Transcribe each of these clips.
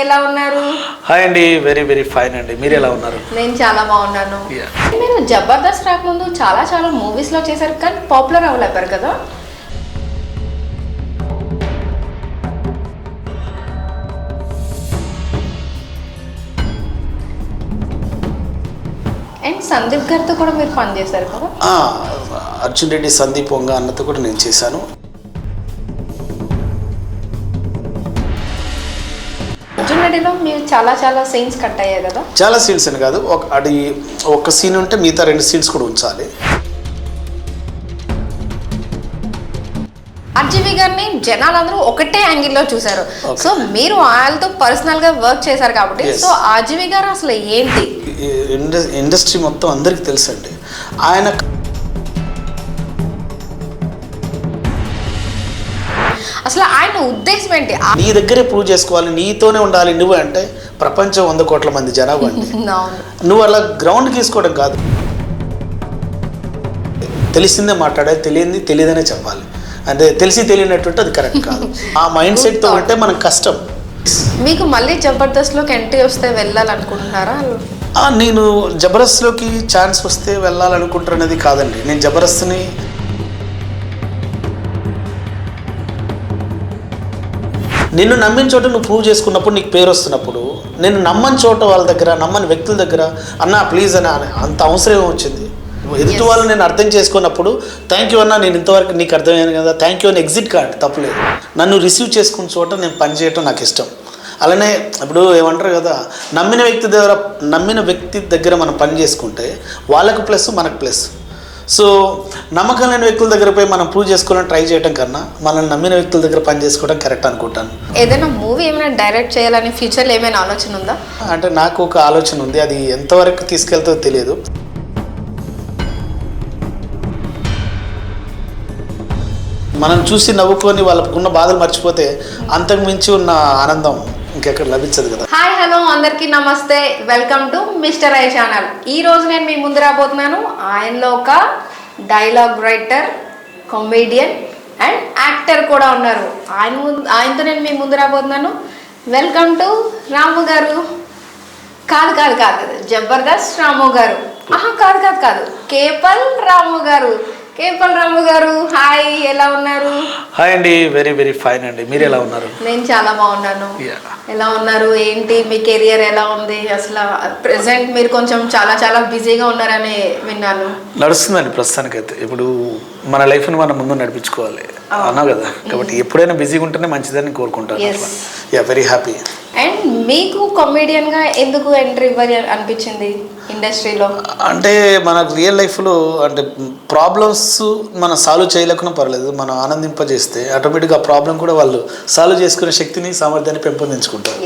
ఎలా ఉన్నారు? హాయ్ అండి, వెరీ వెరీ ఫైన్ అండి. మీరు ఎలా ఉన్నారు? నేను చాలా బాగున్నాను. మీరు జబర్దస్త్ రాకముందు చాలా మూవీస్ లో చేశారు, కానీ పాపులర్ అవ్వలేపారు కదా? అండ్ సందీప్ గారితో కూడా మీరు పని చేశారు కదా? అర్జున్ రెడ్డి, సందీప్ వంగ అన్నతో కూడా నేను చేశాను. అర్జున్ రెడ్డిలో మీరు చాలా సీన్స్ కట్ అయ్యాయి కదా? చాలా సీన్స్ అని కాదు, ఒక సీన్ ఉంటే మిగతా 2 సీన్స్ కూడా ఉంచాలి. ఆర్జీవి గారిని జనాలందరూ ఒకటే యాంగిల్లో చూశారు. సో మీరు వాళ్ళతో పర్సనల్ గా వర్క్ చేశారు కాబట్టి, సో ఆర్జీవి గారు అసలు ఏంటి? ఇండస్ట్రీ మొత్తం అందరికి తెలుసండి. ఆయన అసలు ఆయన ఉద్దేశం ఏంటి? నీ దగ్గరే ప్రూవ్ చేసుకోవాలి, నీతోనే ఉండాలి నువ్వు అంటే, ప్రపంచం 100 కోట్ల మంది జనాభా అండి. నువ్వు అలా గ్రౌండ్ తీసుకోవడం కాదు, తెలిసిందే మాట్లాడాలి, తెలియదనే చెప్పాలి. అంటే తెలిసి తెలియనట్టుంటే అది కరెక్ట్ కాదు. ఆ మైండ్ సెట్తో ఉంటే మనకు కష్టం. మీకు మళ్ళీ జబర్దస్త్లోకి ఎంట్రీ వస్తే వెళ్ళాలనుకుంటున్నారా? నేను జబర్దస్త్లోకి ఛాన్స్ వస్తే వెళ్ళాలనుకుంటున్నది కాదండి. నేను జబర్దస్త్ని నిన్ను నమ్మిన చోట నువ్వు ప్రూవ్ చేసుకున్నప్పుడు, నీకు పేరు వస్తున్నప్పుడు, నేను నమ్మని చోట వాళ్ళ దగ్గర, నమ్మని వ్యక్తుల దగ్గర అన్నా ప్లీజ్ అని అంత అవసరం వచ్చింది. ఎదుటి వాళ్ళు నేను అర్థం చేసుకున్నప్పుడు థ్యాంక్ యూ అన్నా, నేను ఇంతవరకు నీకు అర్థమయ్యాను కదా, థ్యాంక్ యూ అని ఎగ్జిట్ కార్డ్ తప్పలేదు. నన్ను రిసీవ్ చేసుకున్న చోట నేను పనిచేయటం నాకు ఇష్టం. అలానే ఇప్పుడు ఏమంటారు కదా, నమ్మిన వ్యక్తి దగ్గర మనం పని చేసుకుంటే వాళ్ళకు ప్లస్, మనకు ప్లస్. సో నమ్మకం లేని వ్యక్తుల దగ్గర పోయి మనం ప్రూవ్ చేసుకోవాలని ట్రై చేయడం కన్నా, మనల్ని నమ్మిన వ్యక్తుల దగ్గర పని చేసుకోవడం కరెక్ట్ అనుకుంటాను. ఏదైనా మూవీ ఏమైనా డైరెక్ట్ చేయాలని ఫ్యూచర్లో ఏమైనా ఆలోచన ఉందా? అంటే నాకు ఒక ఆలోచన ఉంది, అది ఎంతవరకు తీసుకెళ్తుందో తెలియదు. మనం చూసి నవ్వుకొని వాళ్ళకున్న బాధలు మర్చిపోతే అంతకు మించి ఉన్న ఆనందం ఇంకెక్కడ లభించదు కదా. హాయ్ హలో అందరికీ నమస్తే, welcome to mister I channel. ఈ రోజు నేను మీ ముందు రాబోతున్నాను. ఆయనలో ఒక dialogue writer, comedian and actor కూడా ఉన్నారు. ఆయనతో నేను మీ ముందు రాబోతున్నాను. వెల్కమ్ టు రాము గారు. కాదు జబర్దస్త్ రాము గారు. కాదు కేపల్ రాము గారు. హాయ్, ఎలా ఉన్నారు? హాయ్ అండి, వెరీ వెరీ ఫైన్ అండి. మీరు ఎలా ఉన్నారు? నేను చాలా బాగున్నాను. ఎలా ఉన్నారు? ఏంటి మీ కెరియర్ ఎలా ఉంది? అసలు ప్రెసెంట్ మీరు కొంచెం చాలా బిజీగా ఉన్నారని విన్నాను. నడుస్తుందండి ప్రస్తుతానికైతే. ఇప్పుడు మన లైఫ్ని మనం ముందు నడిపించుకోవాలి అన్నా కదా, కాబట్టి ఎప్పుడైనా బిజీగా ఉంటేనే మంచిదని కోరుకుంటాను. Very happy. అండ్ మీకు కామెడియన్గా ఎందుకు ఎంట్రీ ఇవ్వాలి అనిపించింది ఇండస్ట్రీలో? అంటే మన రియల్ లైఫ్లో అంటే ప్రాబ్లమ్స్ మనం సాల్వ్ చేయలేకున్నా పర్లేదు, మనం ఆనందింపజేస్తే ఆటోమేటిక్గా ఆ ప్రాబ్లం కూడా వాళ్ళు సాల్వ్ చేసుకునే శక్తిని, సామర్థ్యాన్ని పెంపొందించుకుంటారు.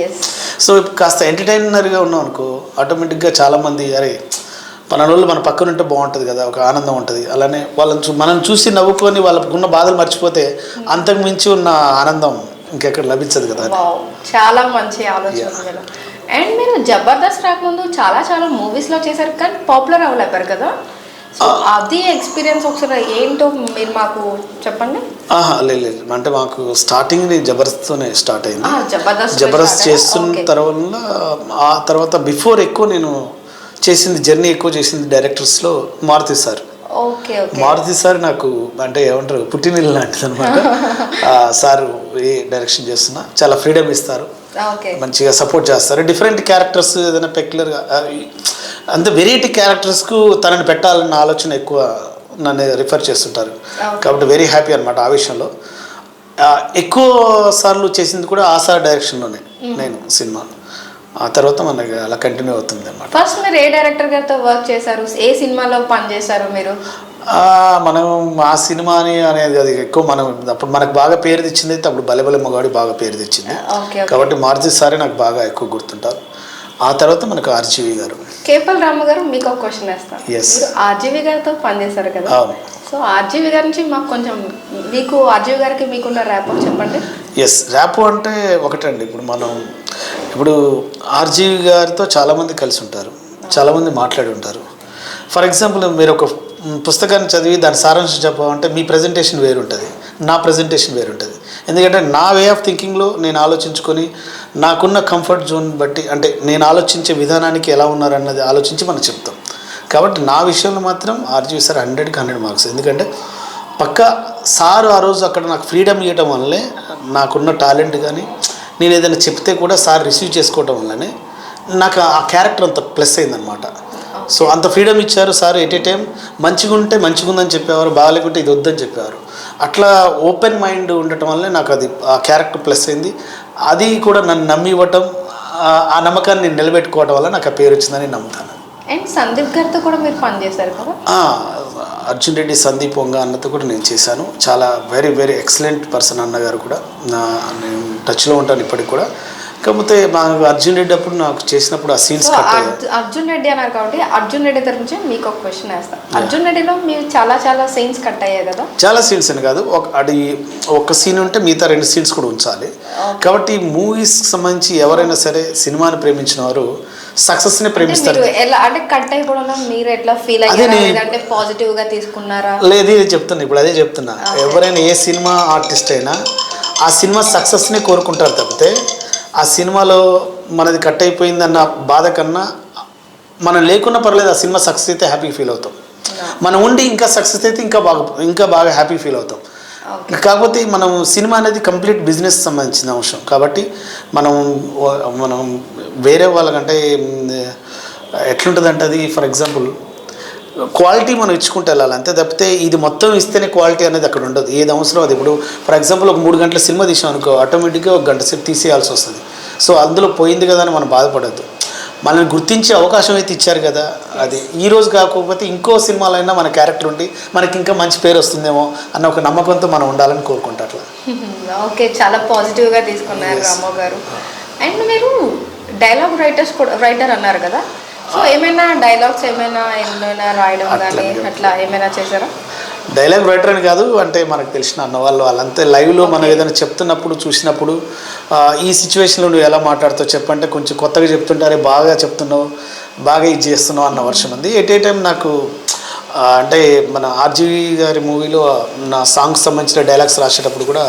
సో కాస్త ఎంటర్టైనర్గా ఉన్నాం అనుకో, ఆటోమేటిక్గా చాలామంది అరే పలానోళ్ళు మన పక్కన ఉంటే బాగుంటుంది కదా, ఒక ఆనందం ఉంటుంది. అలానే మనం చూసి నవ్వుకొని వాళ్ళకున్న బాధలు మర్చిపోతే అంతకు మించి ఉన్న ఆనందం ఇంకెక్కడ లభించదు కదా. చాలా మంచి ఆలోచన. అండ్ మీరు జబర్దస్త్ రాకముందు చాలా మూవీస్లో చేశారు, కానీ పాపులర్ అవ్వలేపారు కదా? సో అది ఎక్స్పీరియన్స్ ఒకసారి ఏంటో మీరు మాకు చెప్పండి. లేదు, అంటే మాకు స్టార్టింగ్ జబర్దస్త్ స్టార్ట్ అయింది. జబర్దస్త్ చేస్తున్న తర్వాత బిఫోర్ ఎక్కువ నేను జర్నీ ఎక్కువ చేసింది డైరెక్టర్స్లో మారుతి సార్. మారుతి సార్ నాకు అంటే ఏమంటారు పుట్టినిల్లు లాంటిది అనమాట. సార్ ఏ డైరెక్షన్ చేస్తున్నా చాలా ఫ్రీడమ్ ఇస్తారు, మంచిగా సపోర్ట్ చేస్తారు. డిఫరెంట్ క్యారెక్టర్స్ ఏదైనా పెక్యులర్గా అంత వెరైటీ క్యారెక్టర్స్కు తనని పెట్టాలన్న ఆలోచన ఎక్కువ నన్ను రిఫర్ చేస్తుంటారు. కాబట్టి వెరీ హ్యాపీ అనమాట ఆ విషయంలో. ఎక్కువ సార్లు చేసింది కూడా ఆ సార్ డైరెక్షన్లోనే నేను సినిమా. ఆ తర్వాత మనకి అలా కంటిన్యూ అవుతుంది అన్నమాట. ఫస్ట్ మీరు ఏ డైరెక్టర్ గారితో వర్క్ చేశారు? ఏ సినిమాలో పనిచేశారు మీరు? మనం ఆ సినిమాని అనేది అది ఎక్కువ మనం అప్పుడు మనకు బాగా పేరు తెచ్చింది అయితే అప్పుడు భలే మగాడి బాగా పేరు తెచ్చింది. కాబట్టి మారుతి సారే నాకు బాగా ఎక్కువ గుర్తుంటారు. ఆ తర్వాత మనకు ఆర్జీవి గారు. కేపల్ రాము గారు, మీకు ఒక క్వశ్చన్ వేస్తాను. ఆర్జీవి గారితో పనిచేశారు కదా, సో ఆర్జీవి గారి నుంచి మాకు కొంచెం, మీకు ఆర్జీవి గారికి మీకున్న ర్యాపో చెప్పండి. ర్యాపో అంటే ఒకటండి, ఇప్పుడు ఆర్జీవి గారితో చాలామంది కలిసి ఉంటారు, చాలామంది మాట్లాడి ఉంటారు. ఫర్ ఎగ్జాంపుల్ మీరు ఒక పుస్తకాన్ని చదివి దాని సారాంశం చెప్పాలంటే మీ ప్రజెంటేషన్ వేరుంటుంది, నా ప్రజెంటేషన్ వేరుంటుంది. ఎందుకంటే నా వే ఆఫ్ థింకింగ్లో నేను ఆలోచించుకొని నాకున్న కంఫర్ట్ జోన్ బట్టి అంటే నేను ఆలోచించే విధానానికి ఎలా ఉన్నారన్నది ఆలోచించి మనం చెప్తాం. కాబట్టి నా విషయంలో మాత్రం ఆర్జీవి సార్ 100కి 100 మార్క్స్. ఎందుకంటే పక్కా సార్ ఆ రోజు అక్కడ నాకు ఫ్రీడమ్ ఇవ్వటం వల్లే నాకున్న టాలెంట్ కానీ నేను ఏదైనా చెప్తే కూడా సార్ రిసీవ్ చేసుకోవటం వల్లనే నాకు ఆ క్యారెక్టర్ అంత ప్లస్ అయిందనమాట. సో అంత ఫ్రీడమ్ ఇచ్చారు సార్. ఎట్ ఏ టైం మంచిగా ఉంటే మంచిగా ఉందని చెప్పేవారు, బాగాలేకుంటే ఇది వద్దని చెప్పేవారు. అట్లా ఓపెన్ మైండ్ ఉండటం వల్లే నాకు అది ఆ క్యారెక్టర్ ప్లస్ అయింది. అది కూడా నన్ను నమ్మి ఇవ్వటం, ఆ నమ్మకాన్ని నేను నిలబెట్టుకోవడం వల్ల నాకు ఆ పేరు వచ్చిందని నమ్ముతాను. అండ్ సందీప్ గారితో కూడా మీరు పని చేశారు కదా? అర్జున్ రెడ్డి సందీప్ వంగ అన్నతో కూడా నేను చేశాను. చాలా వెరీ వెరీ ఎక్సలెంట్ పర్సన్ అన్నగారు కూడా. నేను టచ్లో ఉంటాను ఇప్పటికి కూడా. కాకపోతే మాకు అర్జున్ రెడ్డి అప్పుడు నాకు చేసినప్పుడు ఆ సీన్స్ అర్జున్ రెడ్డి అన్నారు కాబట్టి అర్జున్ రెడ్డి తరఫు నుంచి మీకు ఒక క్వశ్చన్ వేస్తాను. అర్జున్ రెడ్డిలో మీరు చాలా సీన్స్ కట్ అయ్యాయి కదా? చాలా సీన్స్ అని కాదు, అది ఒక సీన్ ఉంటే మిగతా 2 సీన్స్ కూడా ఉంచాలి. కాబట్టి మూవీస్కి సంబంధించి ఎవరైనా సరే సినిమాని ప్రేమించిన వారు సక్సెస్ని ప్రేమిస్తారు. ఎలా అంటే కట్ అయిపోవడం మీరు ఎట్లా ఫీల్ అయ్యారు? అంటే పాజిటివ్గా తీసుకున్నారా? లేదు చెప్తున్నా, ఇప్పుడు అదే చెప్తున్నా. ఎవరైనా ఏ సినిమా ఆర్టిస్ట్ అయినా ఆ సినిమా సక్సెస్ని కోరుకుంటారు తప్పితే ఆ సినిమాలో మనది కట్ అయిపోయిందన్న బాధ కన్నా మనం లేకున్నా పర్లేదు, ఆ సినిమా సక్సెస్ అయితే హ్యాపీ ఫీల్ అవుతాం. మనం ఉండి ఇంకా సక్సెస్ అయితే ఇంకా బాగా హ్యాపీ ఫీల్ అవుతాం. కాకపోతే మనం సినిమా అనేది కంప్లీట్ బిజినెస్ సంబంధించిన అంశం కాబట్టి మనం వేరే వాళ్ళకంటే ఎట్లుంటుందంటే అది ఫర్ ఎగ్జాంపుల్ క్వాలిటీ మనం ఇచ్చుకుంటూ వెళ్ళాలి అంతే తప్పితే ఇది మొత్తం ఇస్తేనే క్వాలిటీ అనేది అక్కడ ఉండదు. ఏది అవసరం అది. ఇప్పుడు ఫర్ ఎగ్జాంపుల్ ఒక 3 గంటల సినిమా తీసాం అనుకో, ఆటోమేటిక్గా 1 గంట సేపు తీసేయాల్సి వస్తుంది. సో అందులో పోయింది కదా అని మనం బాధపడద్దు. మనల్ని గుర్తించే అవకాశం అయితే ఇచ్చారు కదా, అది ఈ రోజు కాకపోతే ఇంకో సినిమాలైనా మన క్యారెక్టర్ ఉండి మనకి ఇంకా మంచి పేరు వస్తుందేమో అన్న ఒక నమ్మకంతో మనం ఉండాలని కోరుకుంటా. అట్లా ఓకే, చాలా పాజిటివ్గా తీసుకున్నారు రామో గారు. అండ్ మీరు డైలాగ్ రైటర్ అన్నారు కదా, సో ఏమైనా డైలాగ్స్ ఏమైనా రాయడం కానీ అట్లా ఏమైనా చేశారా? డైలాగ్ రైటర్ అని కాదు, అంటే మనకు తెలిసిన అన్న వాళ్ళంతే లైవ్లో మనం ఏదైనా చెప్తున్నప్పుడు చూసినప్పుడు ఈ సిచ్యువేషన్లో నువ్వు ఎలా మాట్లాడుతావు చెప్పంటే కొంచెం కొత్తగా చెప్తుంటారే, బాగా చెప్తున్నావు, బాగా ఇది చేస్తున్నావు అన్న వర్షన్ ఉంది. ఎట్ ఏ టైం నాకు అంటే మన ఆర్జీవి గారి మూవీలో నా సాంగ్స్ సంబంధించిన డైలాగ్స్ రాసేటప్పుడు కూడా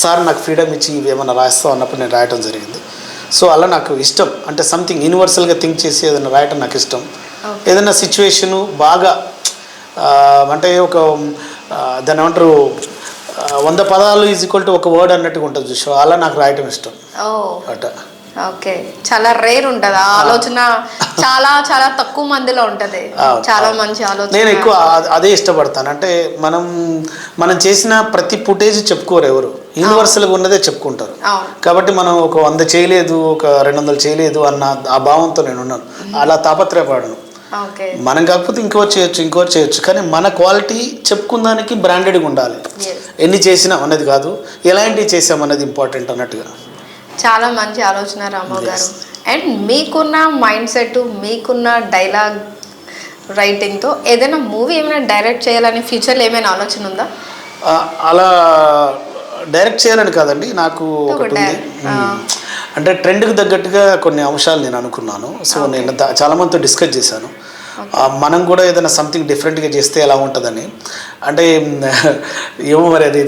సార్ నాకు ఫ్రీడమ్ ఇచ్చి ఇవి ఏమైనా రాస్తావు అన్నప్పుడు నేను రాయటం జరిగింది. సో అలా నాకు ఇష్టం, అంటే సంథింగ్ యూనివర్సల్గా థింక్ చేసి ఏదైనా రాయటం నాకు ఇష్టం. ఏదైనా సిచ్యువేషను బాగా అంటే ఒక దాని ఏమంటారు 100 పదాలు = ఒక వర్డ్ అన్నట్టుగా ఉంటుంది చూసా, అలా నాకు రాయటం ఇష్టం అట. ఓకే, చాలా రేర్ ఉంటుంది ఆ ఆలోచన, చాలా తక్కువ మందిలో ఉంటుంది. చాలా మంచి ఆలోచన. నేను ఎక్కువ అదే ఇష్టపడతాను. అంటే మనం చేసిన ప్రతి ఫుటేజ్ చెప్పుకోరు ఎవరు, యూనివర్సల్గా ఉన్నదే చెప్పుకుంటారు. కాబట్టి మనం ఒక 100 చేయలేదు, ఒక 200 చేయలేదు అన్న ఆ భావంతో నేను ఉన్నాను. అలా తాపత్రయపడను. మనం కాకపోతే ఇంకోటి చేయొచ్చు కానీ మన క్వాలిటీ చెప్పుకుందానికి బ్రాండెడ్గా ఉండాలి. ఎన్ని చేసినా అన్నది కాదు, ఎలాంటివి చేసామన్నది ఇంపార్టెంట్ అన్నట్టుగా. చాలా మంచి ఆలోచన రామో గారు. అండ్ మీకున్న మైండ్ సెట్, మీకున్న డైలాగ్ రైటింగ్తో ఏదైనా మూవీ ఏమైనా డైరెక్ట్ చేయాలని ఫ్యూచర్లో ఏమైనా ఆలోచన ఉందా? అలా డైరెక్ట్ చేయాలని కాదండి, నాకు ఒకటి ఉంది. అంటే ట్రెండ్కి తగ్గట్టుగా కొన్ని అంశాలు నేను అనుకున్నాను. సో నేను చాలామందితో డిస్కస్ చేశాను. మనం కూడా ఏదైనా సంథింగ్ డిఫరెంట్గా చేస్తే ఎలా ఉంటుందని. అంటే ఏమో మరి అది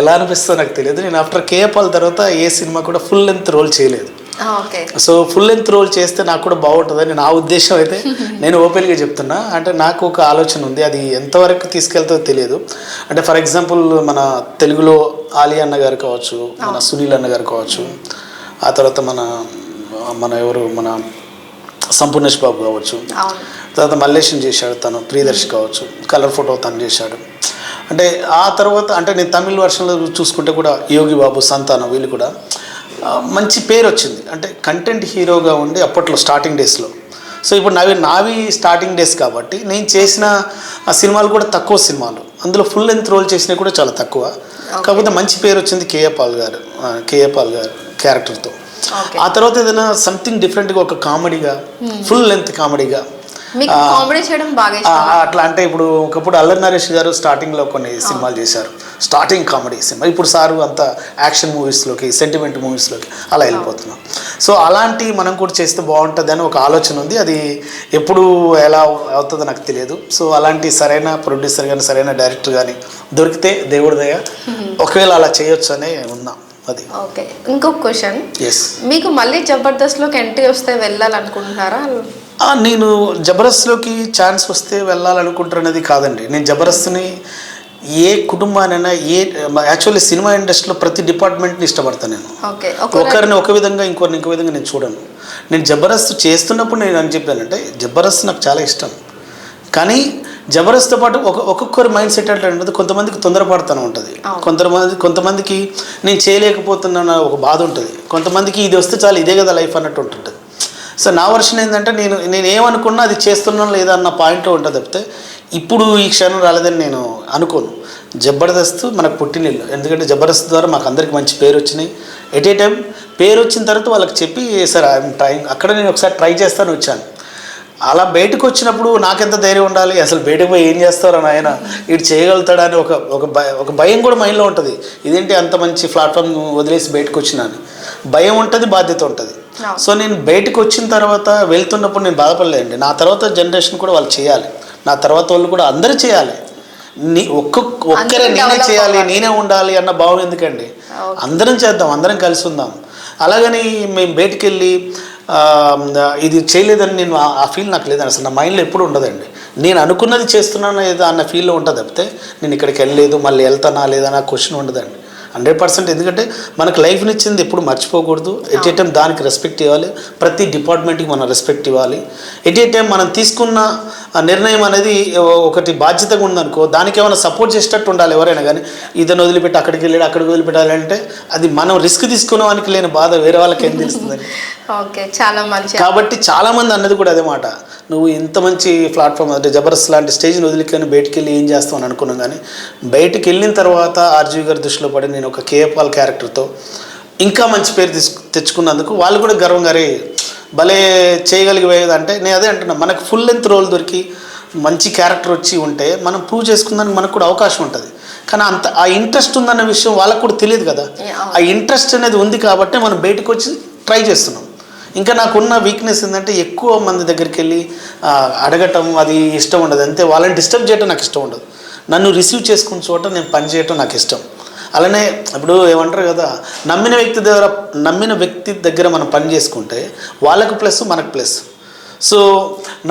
ఎలా అనిపిస్తుందో నాకు తెలియదు. నేను ఆఫ్టర్ కేఎపాల్ తర్వాత ఏ సినిమా కూడా ఫుల్ లెంత్ రోల్ చేయలేదు. సో ఫుల్ లెంత్ రోల్ చేస్తే నాకు కూడా బాగుంటుందని నా ఉద్దేశం అయితే నేను ఓపెన్గా చెప్తున్నా. అంటే నాకు ఒక ఆలోచన ఉంది, అది ఎంతవరకు తీసుకెళ్తుందో తెలియదు. అంటే ఫర్ ఎగ్జాంపుల్ మన తెలుగులో ఆలీ అన్న గారు కావచ్చు, మన సునీల్ అన్న గారు కావచ్చు, ఆ తర్వాత మన సంపూర్ణేష్ బాబు కావచ్చు, తర్వాత మల్లేషన్ చేశాడు, తను ప్రియదర్శి కావచ్చు, కలర్ ఫోటో తను చేశాడు. అంటే ఆ తర్వాత అంటే నేను తమిళ వర్షన్లో చూసుకుంటే కూడా యోగి బాబు, సంతానం వీళ్ళు కూడా మంచి పేరు వచ్చింది. అంటే కంటెంట్ హీరోగా ఉండి అప్పట్లో స్టార్టింగ్ డేస్లో. సో ఇప్పుడు నావి స్టార్టింగ్ డేస్ కాబట్టి నేను చేసిన ఆ సినిమాలు కూడా తక్కువ సినిమాలు, అందులో ఫుల్ లెంత్ రోల్ చేసినవి కూడా చాలా తక్కువ. కాకపోతే మంచి పేరు వచ్చింది కేఏపాల్ గారు క్యారెక్టర్తో. ఆ తర్వాత ఏదైనా సంథింగ్ డిఫరెంట్గా ఒక కామెడీగా, ఫుల్ లెంత్ కామెడీగా మీకు కామెడీ చేయడం బాగా ఇష్టం. అట్లా అంటే ఇప్పుడు ఒకప్పుడు అల్లరి నరేష్ గారు స్టార్టింగ్లో కొన్ని సినిమాలు చేశారు, స్టార్టింగ్ కామెడీ సినిమా. ఇప్పుడు సారు అంత యాక్షన్ మూవీస్లోకి, సెంటిమెంట్ మూవీస్లోకి అలా వెళ్ళిపోతున్నాం. సో అలాంటి మనం కూడా చేస్తే బాగుంటుంది అని ఒక ఆలోచన ఉంది. అది ఎప్పుడు ఎలా అవుతుందో నాకు తెలియదు. సో అలాంటి సరైన ప్రొడ్యూసర్ కానీ సరైన డైరెక్టర్ కానీ దొరికితే దేవుడి దయ ఒకవేళ అలా చేయొచ్చు అనే ఉన్నాం. అది ఓకే. ఇంకొక క్వశ్చన్, మీకు మళ్ళీ జబర్దస్త్లోకి ఎంట్రీ వస్తే వెళ్ళాలనుకుంటున్నారా? నేను జబర్దస్త్లోకి ఛాన్స్ వస్తే వెళ్ళాలనుకుంటున్నది కాదండి. నేను జబర్దస్త్ని ఏ కుటుంబానైనా యాక్చువల్లీ సినిమా ఇండస్ట్రీలో ప్రతి డిపార్ట్మెంట్ని ఇష్టపడతాను నేను. ఒకరిని ఒక విధంగా ఇంకొకరిని ఇంకో విధంగా నేను చూడను. నేను జబర్దస్త్ చేస్తున్నప్పుడు నేను అని చెప్పానంటే జబర్దస్త్ నాకు చాలా ఇష్టం. కానీ జబర్దస్త్తో పాటు ఒక్కొక్కరి మైండ్ సెట్ అంటే ఉంటుంది. కొంతమందికి తొందరపడుతూనే ఉంటుంది, కొంతమందికి నేను చేయలేకపోతున్నా ఒక బాధ ఉంటుంది, కొంతమందికి ఇది వస్తే చాలు ఇదే కదా లైఫ్ అన్నట్టు ఉంటుంది. సో నా వర్షన్ ఏంటంటే నేను ఏమనుకున్నా అది చేస్తున్నాను లేదా అన్న పాయింట్లో ఉంటుంది తప్పితే ఇప్పుడు ఈ క్షణం రాలేదని నేను అనుకోను. జబర్దస్త్ మనకు పుట్టినిల్లు. ఎందుకంటే జబర్దస్త్ ద్వారా మాకు అందరికి మంచి పేరు వచ్చినాయి. ఎట్ ఏ టైం పేరు వచ్చిన తర్వాత వాళ్ళకి చెప్పి సార్ ఐఎమ్ ట్రైంగ్, అక్కడ నేను ఒకసారి ట్రై చేస్తాను వచ్చాను. అలా బయటకు వచ్చినప్పుడు నాకెంత ధైర్యం ఉండాలి, అసలు బయటకు పోయి ఏం చేస్తారని ఆయన ఇటు చేయగలుగుతాడని ఒక భయం కూడా మైండ్లో ఉంటుంది. ఇదేంటి అంత మంచి ప్లాట్ఫామ్ వదిలేసి బయటకు వచ్చినాను, భయం ఉంటుంది, బాధ్యత ఉంటుంది. సో నేను బయటకు వచ్చిన తర్వాత వెళ్తున్నప్పుడు నేను బాధపడలేదండి. నా తర్వాత జనరేషన్ కూడా వాళ్ళు చేయాలి, నా తర్వాత వాళ్ళు కూడా అందరూ చేయాలి. ఒక్కరే నేనే చేయాలి, నేనే ఉండాలి అన్న భావం ఎందుకండి? అందరం చేద్దాం, అందరం కలిసి ఉందాం. అలాగని మేము బయటికి వెళ్ళి ఇది చేయలేదని నేను ఆ ఫీల్ నాకు లేదని అసలు నా మైండ్లో ఎప్పుడు ఉండదండి. నేను అనుకున్నది చేస్తున్నాను లేదా అన్న ఫీల్లో ఉంటుంది తప్పితే నేను ఇక్కడికి వెళ్ళలేదు మళ్ళీ వెళ్తానా లేదా నా క్వశ్చన్ ఉండదండి 100%. ఎందుకంటే మనకు లైఫ్ని ఇచ్చింది ఎప్పుడు మర్చిపోకూడదు. ఎట్ ఏ టైం దానికి రెస్పెక్ట్ ఇవ్వాలి, ప్రతి డిపార్ట్మెంట్కి మనం రెస్పెక్ట్ ఇవ్వాలి. ఎట్ ఏ టైం మనం తీసుకున్న నిర్ణయం అనేది ఒకటి బాధ్యతగా ఉందనుకో దానికి ఏమైనా సపోర్ట్ చేసేటట్టు ఉండాలి ఎవరైనా. కానీ ఇదని వదిలిపెట్టి అక్కడికి వెళ్ళాడు అక్కడికి వదిలిపెట్టాలంటే అది మనం రిస్క్ తీసుకునేవానికి లేని బాధ వేరే వాళ్ళకి ఏం తెలుస్తుందని. ఓకే, చాలా మంచి. కాబట్టి చాలామంది అన్నది కూడా అదే మాట, నువ్వు ఇంత మంచి ప్లాట్ఫామ్ అంటే జబర్దస్త్ లాంటి స్టేజ్ని వదిలికొని బయటికి వెళ్ళి ఏం చేస్తావు అని అనుకున్నాం. కానీ బయటికి వెళ్ళిన తర్వాత ఆర్జీవి గారి దృష్టిలో పడి నేను ఒక కేఎఫ్ పాల్ క్యారెక్టర్తో ఇంకా మంచి పేరు తెచ్చుకున్నందుకు వాళ్ళు కూడా గర్వంగారే భలే చేయగలిగేది. అంటే నేను అదే అంటున్నా, మనకు ఫుల్ లెంత్ రోల్ దొరికి మంచి క్యారెక్టర్ వచ్చి ఉంటే మనం ప్రూవ్ చేసుకుందానికి మనకు కూడా అవకాశం ఉంటుంది. కానీ ఆ ఇంట్రెస్ట్ ఉందన్న విషయం వాళ్ళకు కూడా తెలియదు కదా. ఆ ఇంట్రెస్ట్ అనేది ఉంది కాబట్టి మనం బయటకు వచ్చి ట్రై చేస్తున్నాం. ఇంకా నాకున్న వీక్నెస్ ఏంటంటే ఎక్కువ మంది దగ్గరికి వెళ్ళి అడగటం అది ఇష్టం ఉండదు. అంతే, వాళ్ళని డిస్టర్బ్ చేయటం నాకు ఇష్టం ఉండదు. నన్ను రిసీవ్ చేసుకున్న చోట నేను పని చేయటం నాకు ఇష్టం. అలానే ఇప్పుడు ఏమంటారు కదా, నమ్మిన వ్యక్తి దగ్గర మనం పని చేసుకుంటే వాళ్ళకు ప్లస్ మనకు ప్లస్. సో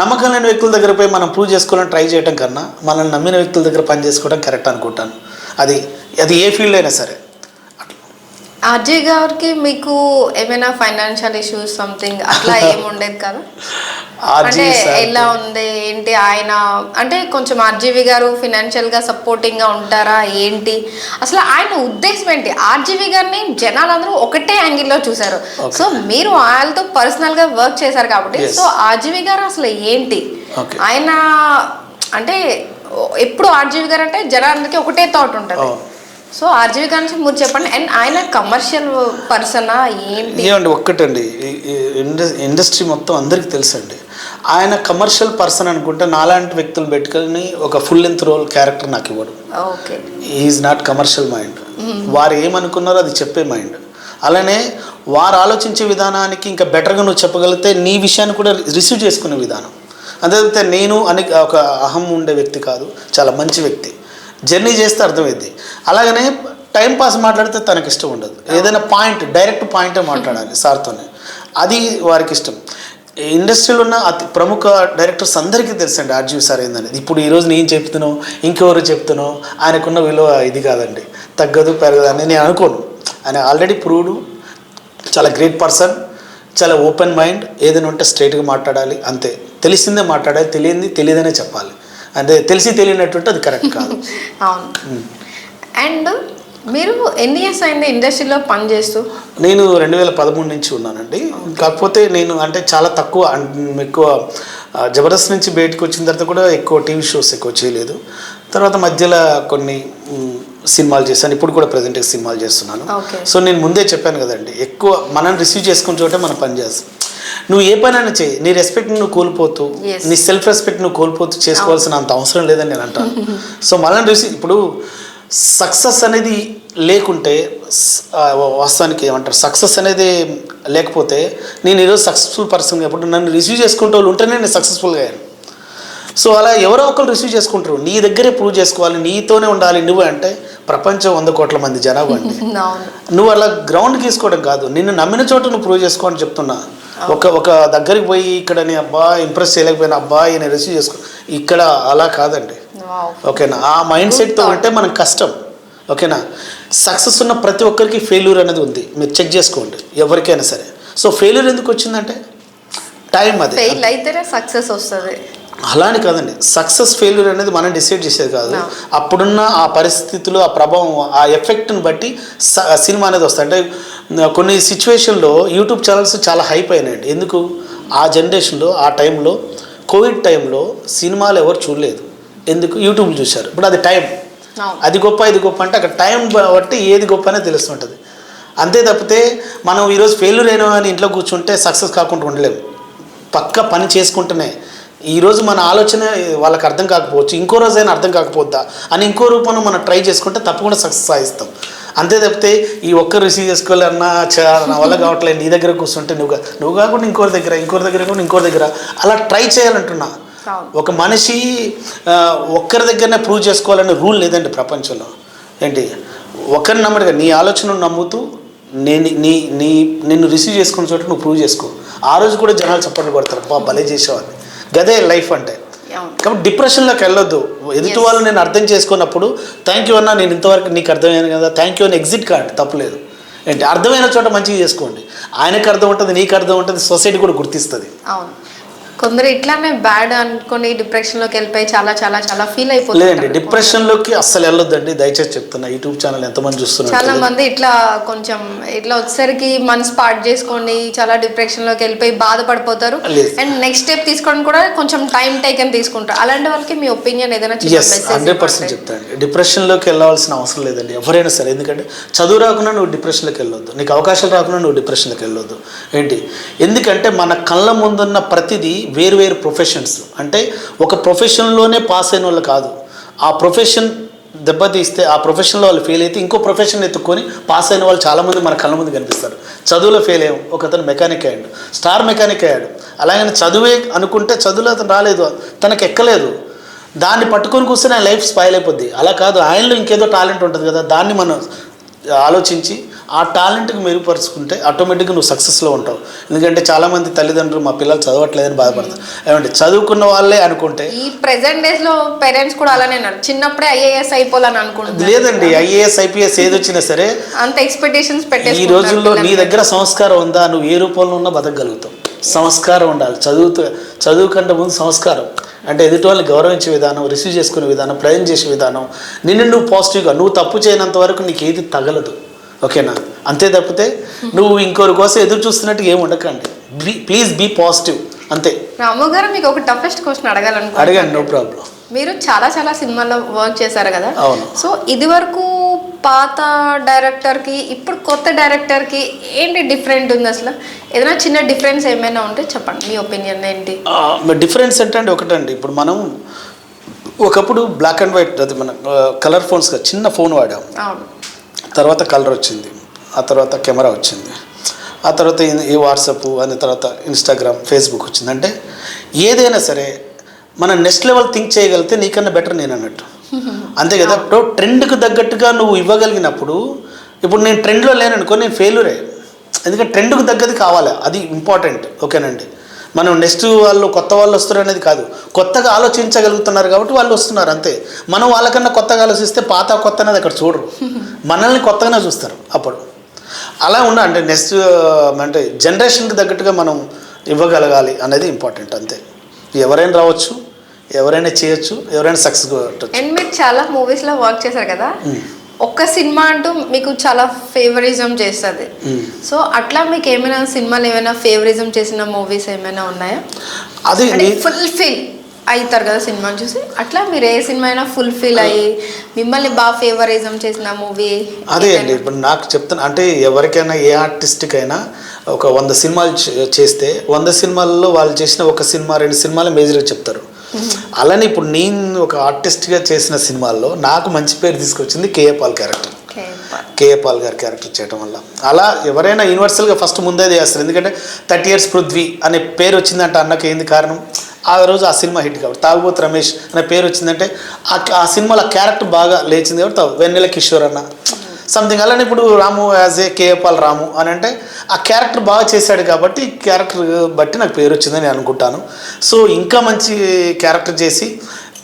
నమ్మకం లేని వ్యక్తుల దగ్గర పోయి మనం ప్రూవ్ చేసుకోవాలని ట్రై చేయడం కన్నా మనల్ని నమ్మిన వ్యక్తుల దగ్గర పని చేసుకోవడం కరెక్ట్ అనుకుంటాను. అది ఏ ఫీల్డ్ అయినా సరే. అజయ్ గారికి మీకు ఏమైనా ఫైనాన్షియల్ ఇష్యూస్ సంథింగ్ అట్లా ఏముండేది కదా? అంటే ఎలా ఉంది ఏంటి ఆయన అంటే కొంచెం ఆర్జీవి గారు ఫినాన్షియల్గా సపోర్టింగ్గా ఉంటారా ఏంటి? అసలు ఆయన ఉద్దేశం ఏంటి? ఆర్జీవి గారిని జనాలందరూ ఒకటే యాంగిల్లో చూశారు. సో మీరు ఆయనతో పర్సనల్గా వర్క్ చేశారు కాబట్టి సో ఆర్జీవి గారు అసలు ఏంటి ఆయన అంటే ఎప్పుడు ఆర్జీవి గారు అంటే జనాలందరికీ ఒకటే థాట్ ఉంటుంది. సో ఆర్జీవి గారి నుంచి మీరు చెప్పండి. అండ్ ఆయన కమర్షియల్ పర్సనా ఏంటి? ఏమండి ఒక్కటండి, ఇండస్ట్రీ మొత్తం అందరికీ తెలుసండి ఆయన కమర్షియల్ పర్సన్ అనుకుంటే నాలాంటి వ్యక్తులు పెట్టుకొని ఒక ఫుల్ లెంత్ రోల్ క్యారెక్టర్ నాకు ఇవ్వడు. Okay, is not commercial mind. వారు ఏమనుకున్నారో అది చెప్పే మైండ్. అలానే వారు ఆలోచించే విధానానికి ఇంకా బెటర్గా నువ్వు చెప్పగలిగితే నీ విషయాన్ని కూడా రిసీవ్ చేసుకునే విధానం. అదే నేను అని ఒక అహం ఉండే వ్యక్తి కాదు, చాలా మంచి వ్యక్తి. జర్నీ చేస్తే అర్థమైంది. అలాగనే టైంపాస్ మాట్లాడితే తనకి ఇష్టం ఉండదు. ఏదైనా డైరెక్ట్ పాయింటే మాట్లాడాలి సార్తోనే, అది వారికి ఇష్టం. ఇండస్ట్రీలో ఉన్న అతి ప్రముఖ డైరెక్టర్స్ అందరికీ తెలుసండి ఆర్జీవి సార్ ఏందనేది. ఇప్పుడు ఈరోజు నేను చెప్తున్నాను ఇంకెవరు చెప్తున్నావు ఆయనకున్న విలువ ఇది కాదండి, తగ్గదు పెరగదు అని నేను అనుకోను. ఆయన ఆల్రెడీ ప్రూవ్డ్, చాలా గ్రేట్ పర్సన్, చాలా ఓపెన్ మైండ్. ఏదైనా ఉంటే స్ట్రైట్గా మాట్లాడాలి, అంతే. తెలిసిందే మాట్లాడాలి, తెలియదనే చెప్పాలి. అంటే తెలిసి తెలియనట్టుంటే అది కరెక్ట్ కాదు. అవును. అండ్ మీరు ఎన్ని ఇయర్స్ అయింది ఇండస్ట్రీలో పనిచేస్తూ? నేను 2013 నుంచి ఉన్నానండి. కాకపోతే నేను అంటే చాలా తక్కువ, ఎక్కువ జబర్దస్త్ నుంచి బయటకు వచ్చిన తర్వాత కూడా ఎక్కువ టీవీ షోస్ ఎక్కువ చేయలేదు. తర్వాత మధ్యలో కొన్ని సినిమాలు చేశాను, ఇప్పుడు కూడా ప్రజెంట్ సినిమాలు చేస్తున్నాను. సో నేను ముందే చెప్పాను కదండి, ఎక్కువ మనం రిసీవ్ చేసుకున్న చోటే మనం పని చేస్తాం. నువ్వు ఏ పనైనా చేయి, నీ రెస్పెక్ట్ నువ్వు కోల్పోతూ, Yes. నీ సెల్ఫ్ రెస్పెక్ట్ నువ్వు కోల్పోతూ చేసుకోవాల్సిన అంత అవసరం లేదని నేను అంటాను. సో మళ్ళీ ఇప్పుడు సక్సెస్ అనేది లేకుంటే వాస్తవానికి ఏమంటారు, సక్సెస్ అనేది లేకపోతే నేను ఈరోజు సక్సెస్ఫుల్ పర్సన్ ఎప్పుడు నన్ను రిసీవ్ చేసుకుంటే వాళ్ళు ఉంటేనే నేను సక్సెస్ఫుల్గా అయ్యాను. సో అలా ఎవరో ఒకరు రిసీవ్ చేసుకుంటారు, నీ దగ్గరే ప్రూవ్ చేసుకోవాలి, నీతోనే ఉండాలి నువ్వు అంటే ప్రపంచం 100 కోట్ల మంది జనాభా అండి. నువ్వు అలా గ్రౌండ్ తీసుకోవడం కాదు, నిన్ను నమ్మిన చోట నువ్వు ప్రూవ్ చేసుకో అని చెప్తున్నా. ఒక దగ్గరికి పోయి ఇక్కడ నీ అబ్బా ఇంప్రెస్ చేయలేకపోయినా అబ్బా నేను రిసీవ్ చేసుకో, ఇక్కడ అలా కాదండి. ఓకేనా, ఆ మైండ్ సెట్తో ఉంటే మనకు కష్టం. ఓకేనా, సక్సెస్ ఉన్న ప్రతి ఒక్కరికి ఫెయిల్యూర్ అనేది ఉంది, మీరు చెక్ చేసుకోండి ఎవరికైనా సరే. సో ఫెయిల్యూర్ ఎందుకు వచ్చిందంటే టైం, అది ఫెయిల్ అయితేనే సక్సెస్ వస్తుంది. అలానే కాదండి, సక్సెస్ ఫెయిల్యూర్ అనేది మనం డిసైడ్ చేసేది కాదు. అప్పుడున్న ఆ పరిస్థితులు, ఆ ప్రభావం, ఆ ఎఫెక్ట్ని బట్టి సినిమా అనేది వస్తుంది. అంటే కొన్ని సిచ్యువేషన్లో యూట్యూబ్ ఛానల్స్ చాలా హైప్ అయినాయండి. ఎందుకు, ఆ జనరేషన్లో, ఆ టైంలో, కోవిడ్ టైంలో సినిమాలు ఎవరు చూడలేదు, ఎందుకు యూట్యూబ్ చూశారు. ఇప్పుడు అది టైం, అది గొప్ప ఇది గొప్ప అంటే అక్కడ టైం బట్టి ఏది గొప్ప అనేది తెలుస్తుంటుంది. అంతే తప్పితే మనం ఈరోజు ఫెయిల్యూర్ అయినా అని ఇంట్లో కూర్చుంటే సక్సెస్ కాకుండా ఉండలేము. పక్క పని చేసుకుంటేనే, ఈరోజు మన ఆలోచన వాళ్ళకి అర్థం కాకపోవచ్చు, ఇంకో రోజైనా అర్థం కాకపోద్దా అని ఇంకో రూపంలో మనం ట్రై చేసుకుంటే తప్పకుండా సక్సెస్ సాధిస్తాం. అంతే తప్పితే ఈ ఒక్కరు రిసీవ్ చేసుకోవాలన్నా నా వల్ల కావట్లేదు, నీ దగ్గర కూర్చుంటే నువ్వు కాకుండా ఇంకోరి దగ్గర కూడా ఇంకోరి దగ్గర అలా ట్రై చేయాలంటున్నా. ఒక మనిషి ఒక్కరి దగ్గరనే ప్రూవ్ చేసుకోవాలనే రూల్ లేదండి ప్రపంచంలో. ఏంటి, ఒకరిని నమ్మడుగా నీ ఆలోచనను నమ్ముతూ నిన్ను రిసీవ్ చేసుకున్న చోట నువ్వు ప్రూవ్ చేసుకో. ఆ రోజు కూడా జనాలు చప్పట్లు కొడతారు, బా భలే చేసేవాడిని. గదే లైఫ్ అంటే. కాబట్టి డిప్రెషన్లోకి వెళ్ళొద్దు. ఎదుటి వాళ్ళు నేను అర్థం చేసుకున్నప్పుడు థ్యాంక్ యూ అన్నా, నేను ఇంతవరకు నీకు అర్థమైంది కదా, థ్యాంక్ యూ అని ఎగ్జిట్ కార్డ్ తప్పలేదు. ఏంటి, అర్థమైన చోట మంచిగా చేసుకోండి. ఆయనకు అర్థం ఉంటుంది, నీకు అర్థం ఉంటుంది, సొసైటీ కూడా గుర్తిస్తుంది. అవును, కొందరు ఇట్లానే బ్యాడ్ అనుకుని డిప్రెషన్లోకి వెళ్ళిపోయి చాలా చాలా చాలా ఫీల్ అయిపోతుంది. లేదండి, డిప్రెషన్లోకి అస్సలు వెళ్ళొద్దండి, దయచేసి చెప్తున్నా. యూట్యూబ్ ఛానల్ ఎంతమంది చూస్తున్నారు, చాలా మంది ఇట్లా కొంచెం ఇట్లా వచ్చేసరికి మనసు పాడు చేసుకొని చాలా డిప్రెషన్లోకి వెళ్ళిపోయి బాధపడిపోతారు. అండ్ నెక్స్ట్ స్టెప్ తీసుకోవడం కూడా కొంచెం టైం టేకన్ తీసుకుంటారు. అలాంటి వాళ్ళకి మీ ఒపీనియన్ ఏదైనా? 100% చెప్తాను. డిప్రెషన్లోకి వెళ్ళాల్సిన అవసరం లేదండి ఎవరైనా సరే. ఎందుకంటే చదువు రాకుండా నువ్వు డిప్రెషన్లోకి వెళ్ళొద్దు, నీకు అవకాశాలు రాకుండా నువ్వు డిప్రెషన్లోకి వెళ్ళొద్దు. ఏంటి, ఎందుకంటే మన కళ్ళ ముందున్న ప్రతిదీ వేరు ప్రొఫెషన్స్. అంటే ఒక ప్రొఫెషన్లోనే పాస్ అయిన వాళ్ళు కాదు, ఆ ప్రొఫెషన్ దెబ్బతీస్తే, ఆ ప్రొఫెషన్లో వాళ్ళు ఫెయిల్ అయితే ఇంకో ప్రొఫెషన్ ఎత్తుక్కొని పాస్ అయిన వాళ్ళు చాలామంది మన కళ్ళ ముందు కనిపిస్తారు. చదువులో ఫెయిల్ అయ్యాం, ఒకతను మెకానిక్ అయ్యాడు, స్టార్ మెకానిక్ అయ్యాడు. అలాగని చదువే అనుకుంటే చదువులో అతను రాలేదు, తనకు ఎక్కలేదు, దాన్ని పట్టుకొని కూర్చొని లైఫ్ స్పాయిల్ అయిపోద్ది. అలా కాదు, ఆయనలో ఇంకేదో టాలెంట్ ఉంటుంది కదా, దాన్ని మనం ఆలోచించి ఆ టాలెంట్కి మెరుగుపరుచుకుంటే ఆటోమేటిక్గా నువ్వు సక్సెస్లో ఉంటావు. ఎందుకంటే చాలామంది తల్లిదండ్రులు మా పిల్లలు చదవట్లేదని బాధపడతారు. ఏమంటే చదువుకున్న వాళ్ళే అనుకుంటే, ఈ ప్రెసెంట్ డేస్లో పేరెంట్స్ కూడా అలానే అన్నారు, చిన్నప్పుడే ఐఏఎస్ అయిపోవాలని అనుకుంటున్నారు. లేదండి, ఐఏఎస్ ఐపీఎస్ ఏది వచ్చినా సరే అంత ఎక్స్పెక్టేషన్స్ పెట్టే ఈ రోజుల్లో నీ దగ్గర సంస్కారం ఉందా, నువ్వు ఏ రూపంలో ఉన్నా బతకగలుగుతావు. సంస్కారం ఉండాలి. చదువు కంటే ముందు సంస్కారం అంటే ఎదుటి వాళ్ళని గౌరవించే విధానం, రిసీవ్ చేసుకునే విధానం, ప్రజెంట్ చేసే విధానం, నిన్ను నువ్వు పాజిటివ్గా, నువ్వు తప్పు చేయనంత వరకు నీకు ఏది తగలదు. ఓకేనా, అంతే తప్పితే నువ్వు ఇంకోరి కోసం ఎదురు చూస్తున్నట్టు ఏమి ఉండకండి. ప్లీజ్ బీ పాజిటివ్, అంతే. రాము గారు, మీకు ఒక టఫెస్ట్ క్వశ్చన్ అడగాలనుకుంటున్నాను. అడగండి, నో ప్రాబ్లం. మీరు చాలా సినిమాల్లో వర్క్ చేశారు కదా. అవును. సో ఇది వరకు పాత డైరెక్టర్కి ఇప్పుడు కొత్త డైరెక్టర్కి ఏంటి డిఫరెంట్ ఉంది అసలు? ఏదైనా చిన్న డిఫరెన్స్ ఏమైనా ఉంటే చెప్పండి, మీ ఒపీనియన్ ఏంటి? డిఫరెన్స్ అంటే ఒకటండి, ఇప్పుడు మనం ఒకప్పుడు బ్లాక్ అండ్ వైట్, అది మన కలర్ ఫోన్స్గా చిన్న ఫోన్ వాడాం. అవును. తర్వాత కలర్ వచ్చింది, ఆ తర్వాత కెమెరా వచ్చింది, ఆ తర్వాత ఈ వాట్సాప్, అని తర్వాత ఇన్స్టాగ్రామ్, ఫేస్బుక్ వచ్చింది. అంటే ఏదైనా సరే మనం నెక్స్ట్ లెవెల్ థింక్ చేయగలిగితే నీకన్నా బెటర్ నేను అన్నట్టు, అంతే కదా. ఇప్పుడు ట్రెండ్కి తగ్గట్టుగా నువ్వు ఇవ్వగలిగినప్పుడు, ఇప్పుడు నేను ట్రెండ్లో లేననుకో నేను ఫెయిల్యూరే. ఎందుకంటే ట్రెండ్కి తగ్గది కావాలి, అది ఇంపార్టెంట్. ఓకేనండి, మనం నెక్స్ట్ వాళ్ళు కొత్త వాళ్ళు వస్తారు అనేది కాదు, కొత్తగా ఆలోచించగలుగుతున్నారు కాబట్టి వాళ్ళు వస్తున్నారు, అంతే. మనం వాళ్ళకన్నా కొత్తగా ఆలోచిస్తే పాత కొత్త అనేది అక్కడ చూడరు, మనల్ని కొత్తగానే చూస్తారు అప్పుడు. అలా అంటే నెక్స్ట్ అంటే జనరేషన్కి తగ్గట్టుగా మనం ఇవ్వగలగాలి అనేది ఇంపార్టెంట్, అంతే. ఎవరైనా రావచ్చు, ఎవరైనా చేయొచ్చు, ఎవరైనా సక్సెస్ కొట్టచ్చు. అండ్ మీరు చాలా మూవీస్లో వర్క్ చేశారు కదా, ఒక్క సినిమా అంటూ మీకు చాలా ఫేవరిజం చేస్తుంది. సో అట్లా మీకు ఏమైనా సినిమాలు ఏమైనా ఫేవరిజం చేసిన మూవీస్ ఏమైనా ఉన్నాయా? అది ఫుల్ఫిల్ అవుతారు కదా సినిమాని చూసి, అట్లా మీరు ఏ సినిమా అయినా ఫుల్ఫిల్ అయ్యి మిమ్మల్ని బాగా ఫేవరిజం చేసిన మూవీ? అదే అండి, ఇప్పుడు నాకు చెప్తాను అంటే ఎవరికైనా ఏ ఆర్టిస్ట్కైనా ఒక 100 సినిమాలు చేస్తే 100 సినిమాల్లో వాళ్ళు చేసిన ఒక సినిమా 2 సినిమాలు మేజర్గా చెప్తారు. అలానే ఇప్పుడు నేను ఒక ఆర్టిస్ట్గా చేసిన సినిమాల్లో నాకు మంచి పేరు తీసుకొచ్చింది కేఏ పాల్ క్యారెక్టర్. కేఏ పాల్ గారి క్యారెక్టర్ చేయడం వల్ల అలా ఎవరైనా యూనివర్సల్గా ఫస్ట్ ముందే చేస్తారు. ఎందుకంటే 30 years పృథ్వీ అనే పేరు వచ్చిందంటే అన్నకు ఏంది కారణం, ఆ రోజు ఆ సినిమా హిట్ కాబట్టి. తాగుబోతు రమేష్ అనే పేరు వచ్చిందంటే ఆ సినిమాలో క్యారెక్టర్ బాగా లేచింది కాబట్టి వెన్నెల కిషోర్ అన్న సంథింగ్. అలానే ఇప్పుడు రాము యాజ్ ఏ కేఏ పాల్ రాము అని అంటే ఆ క్యారెక్టర్ బాగా చేశాడు కాబట్టి క్యారెక్టర్ బట్టి నాకు పేరు వచ్చిందని నేను అనుకుంటాను. సో ఇంకా మంచి క్యారెక్టర్ చేసి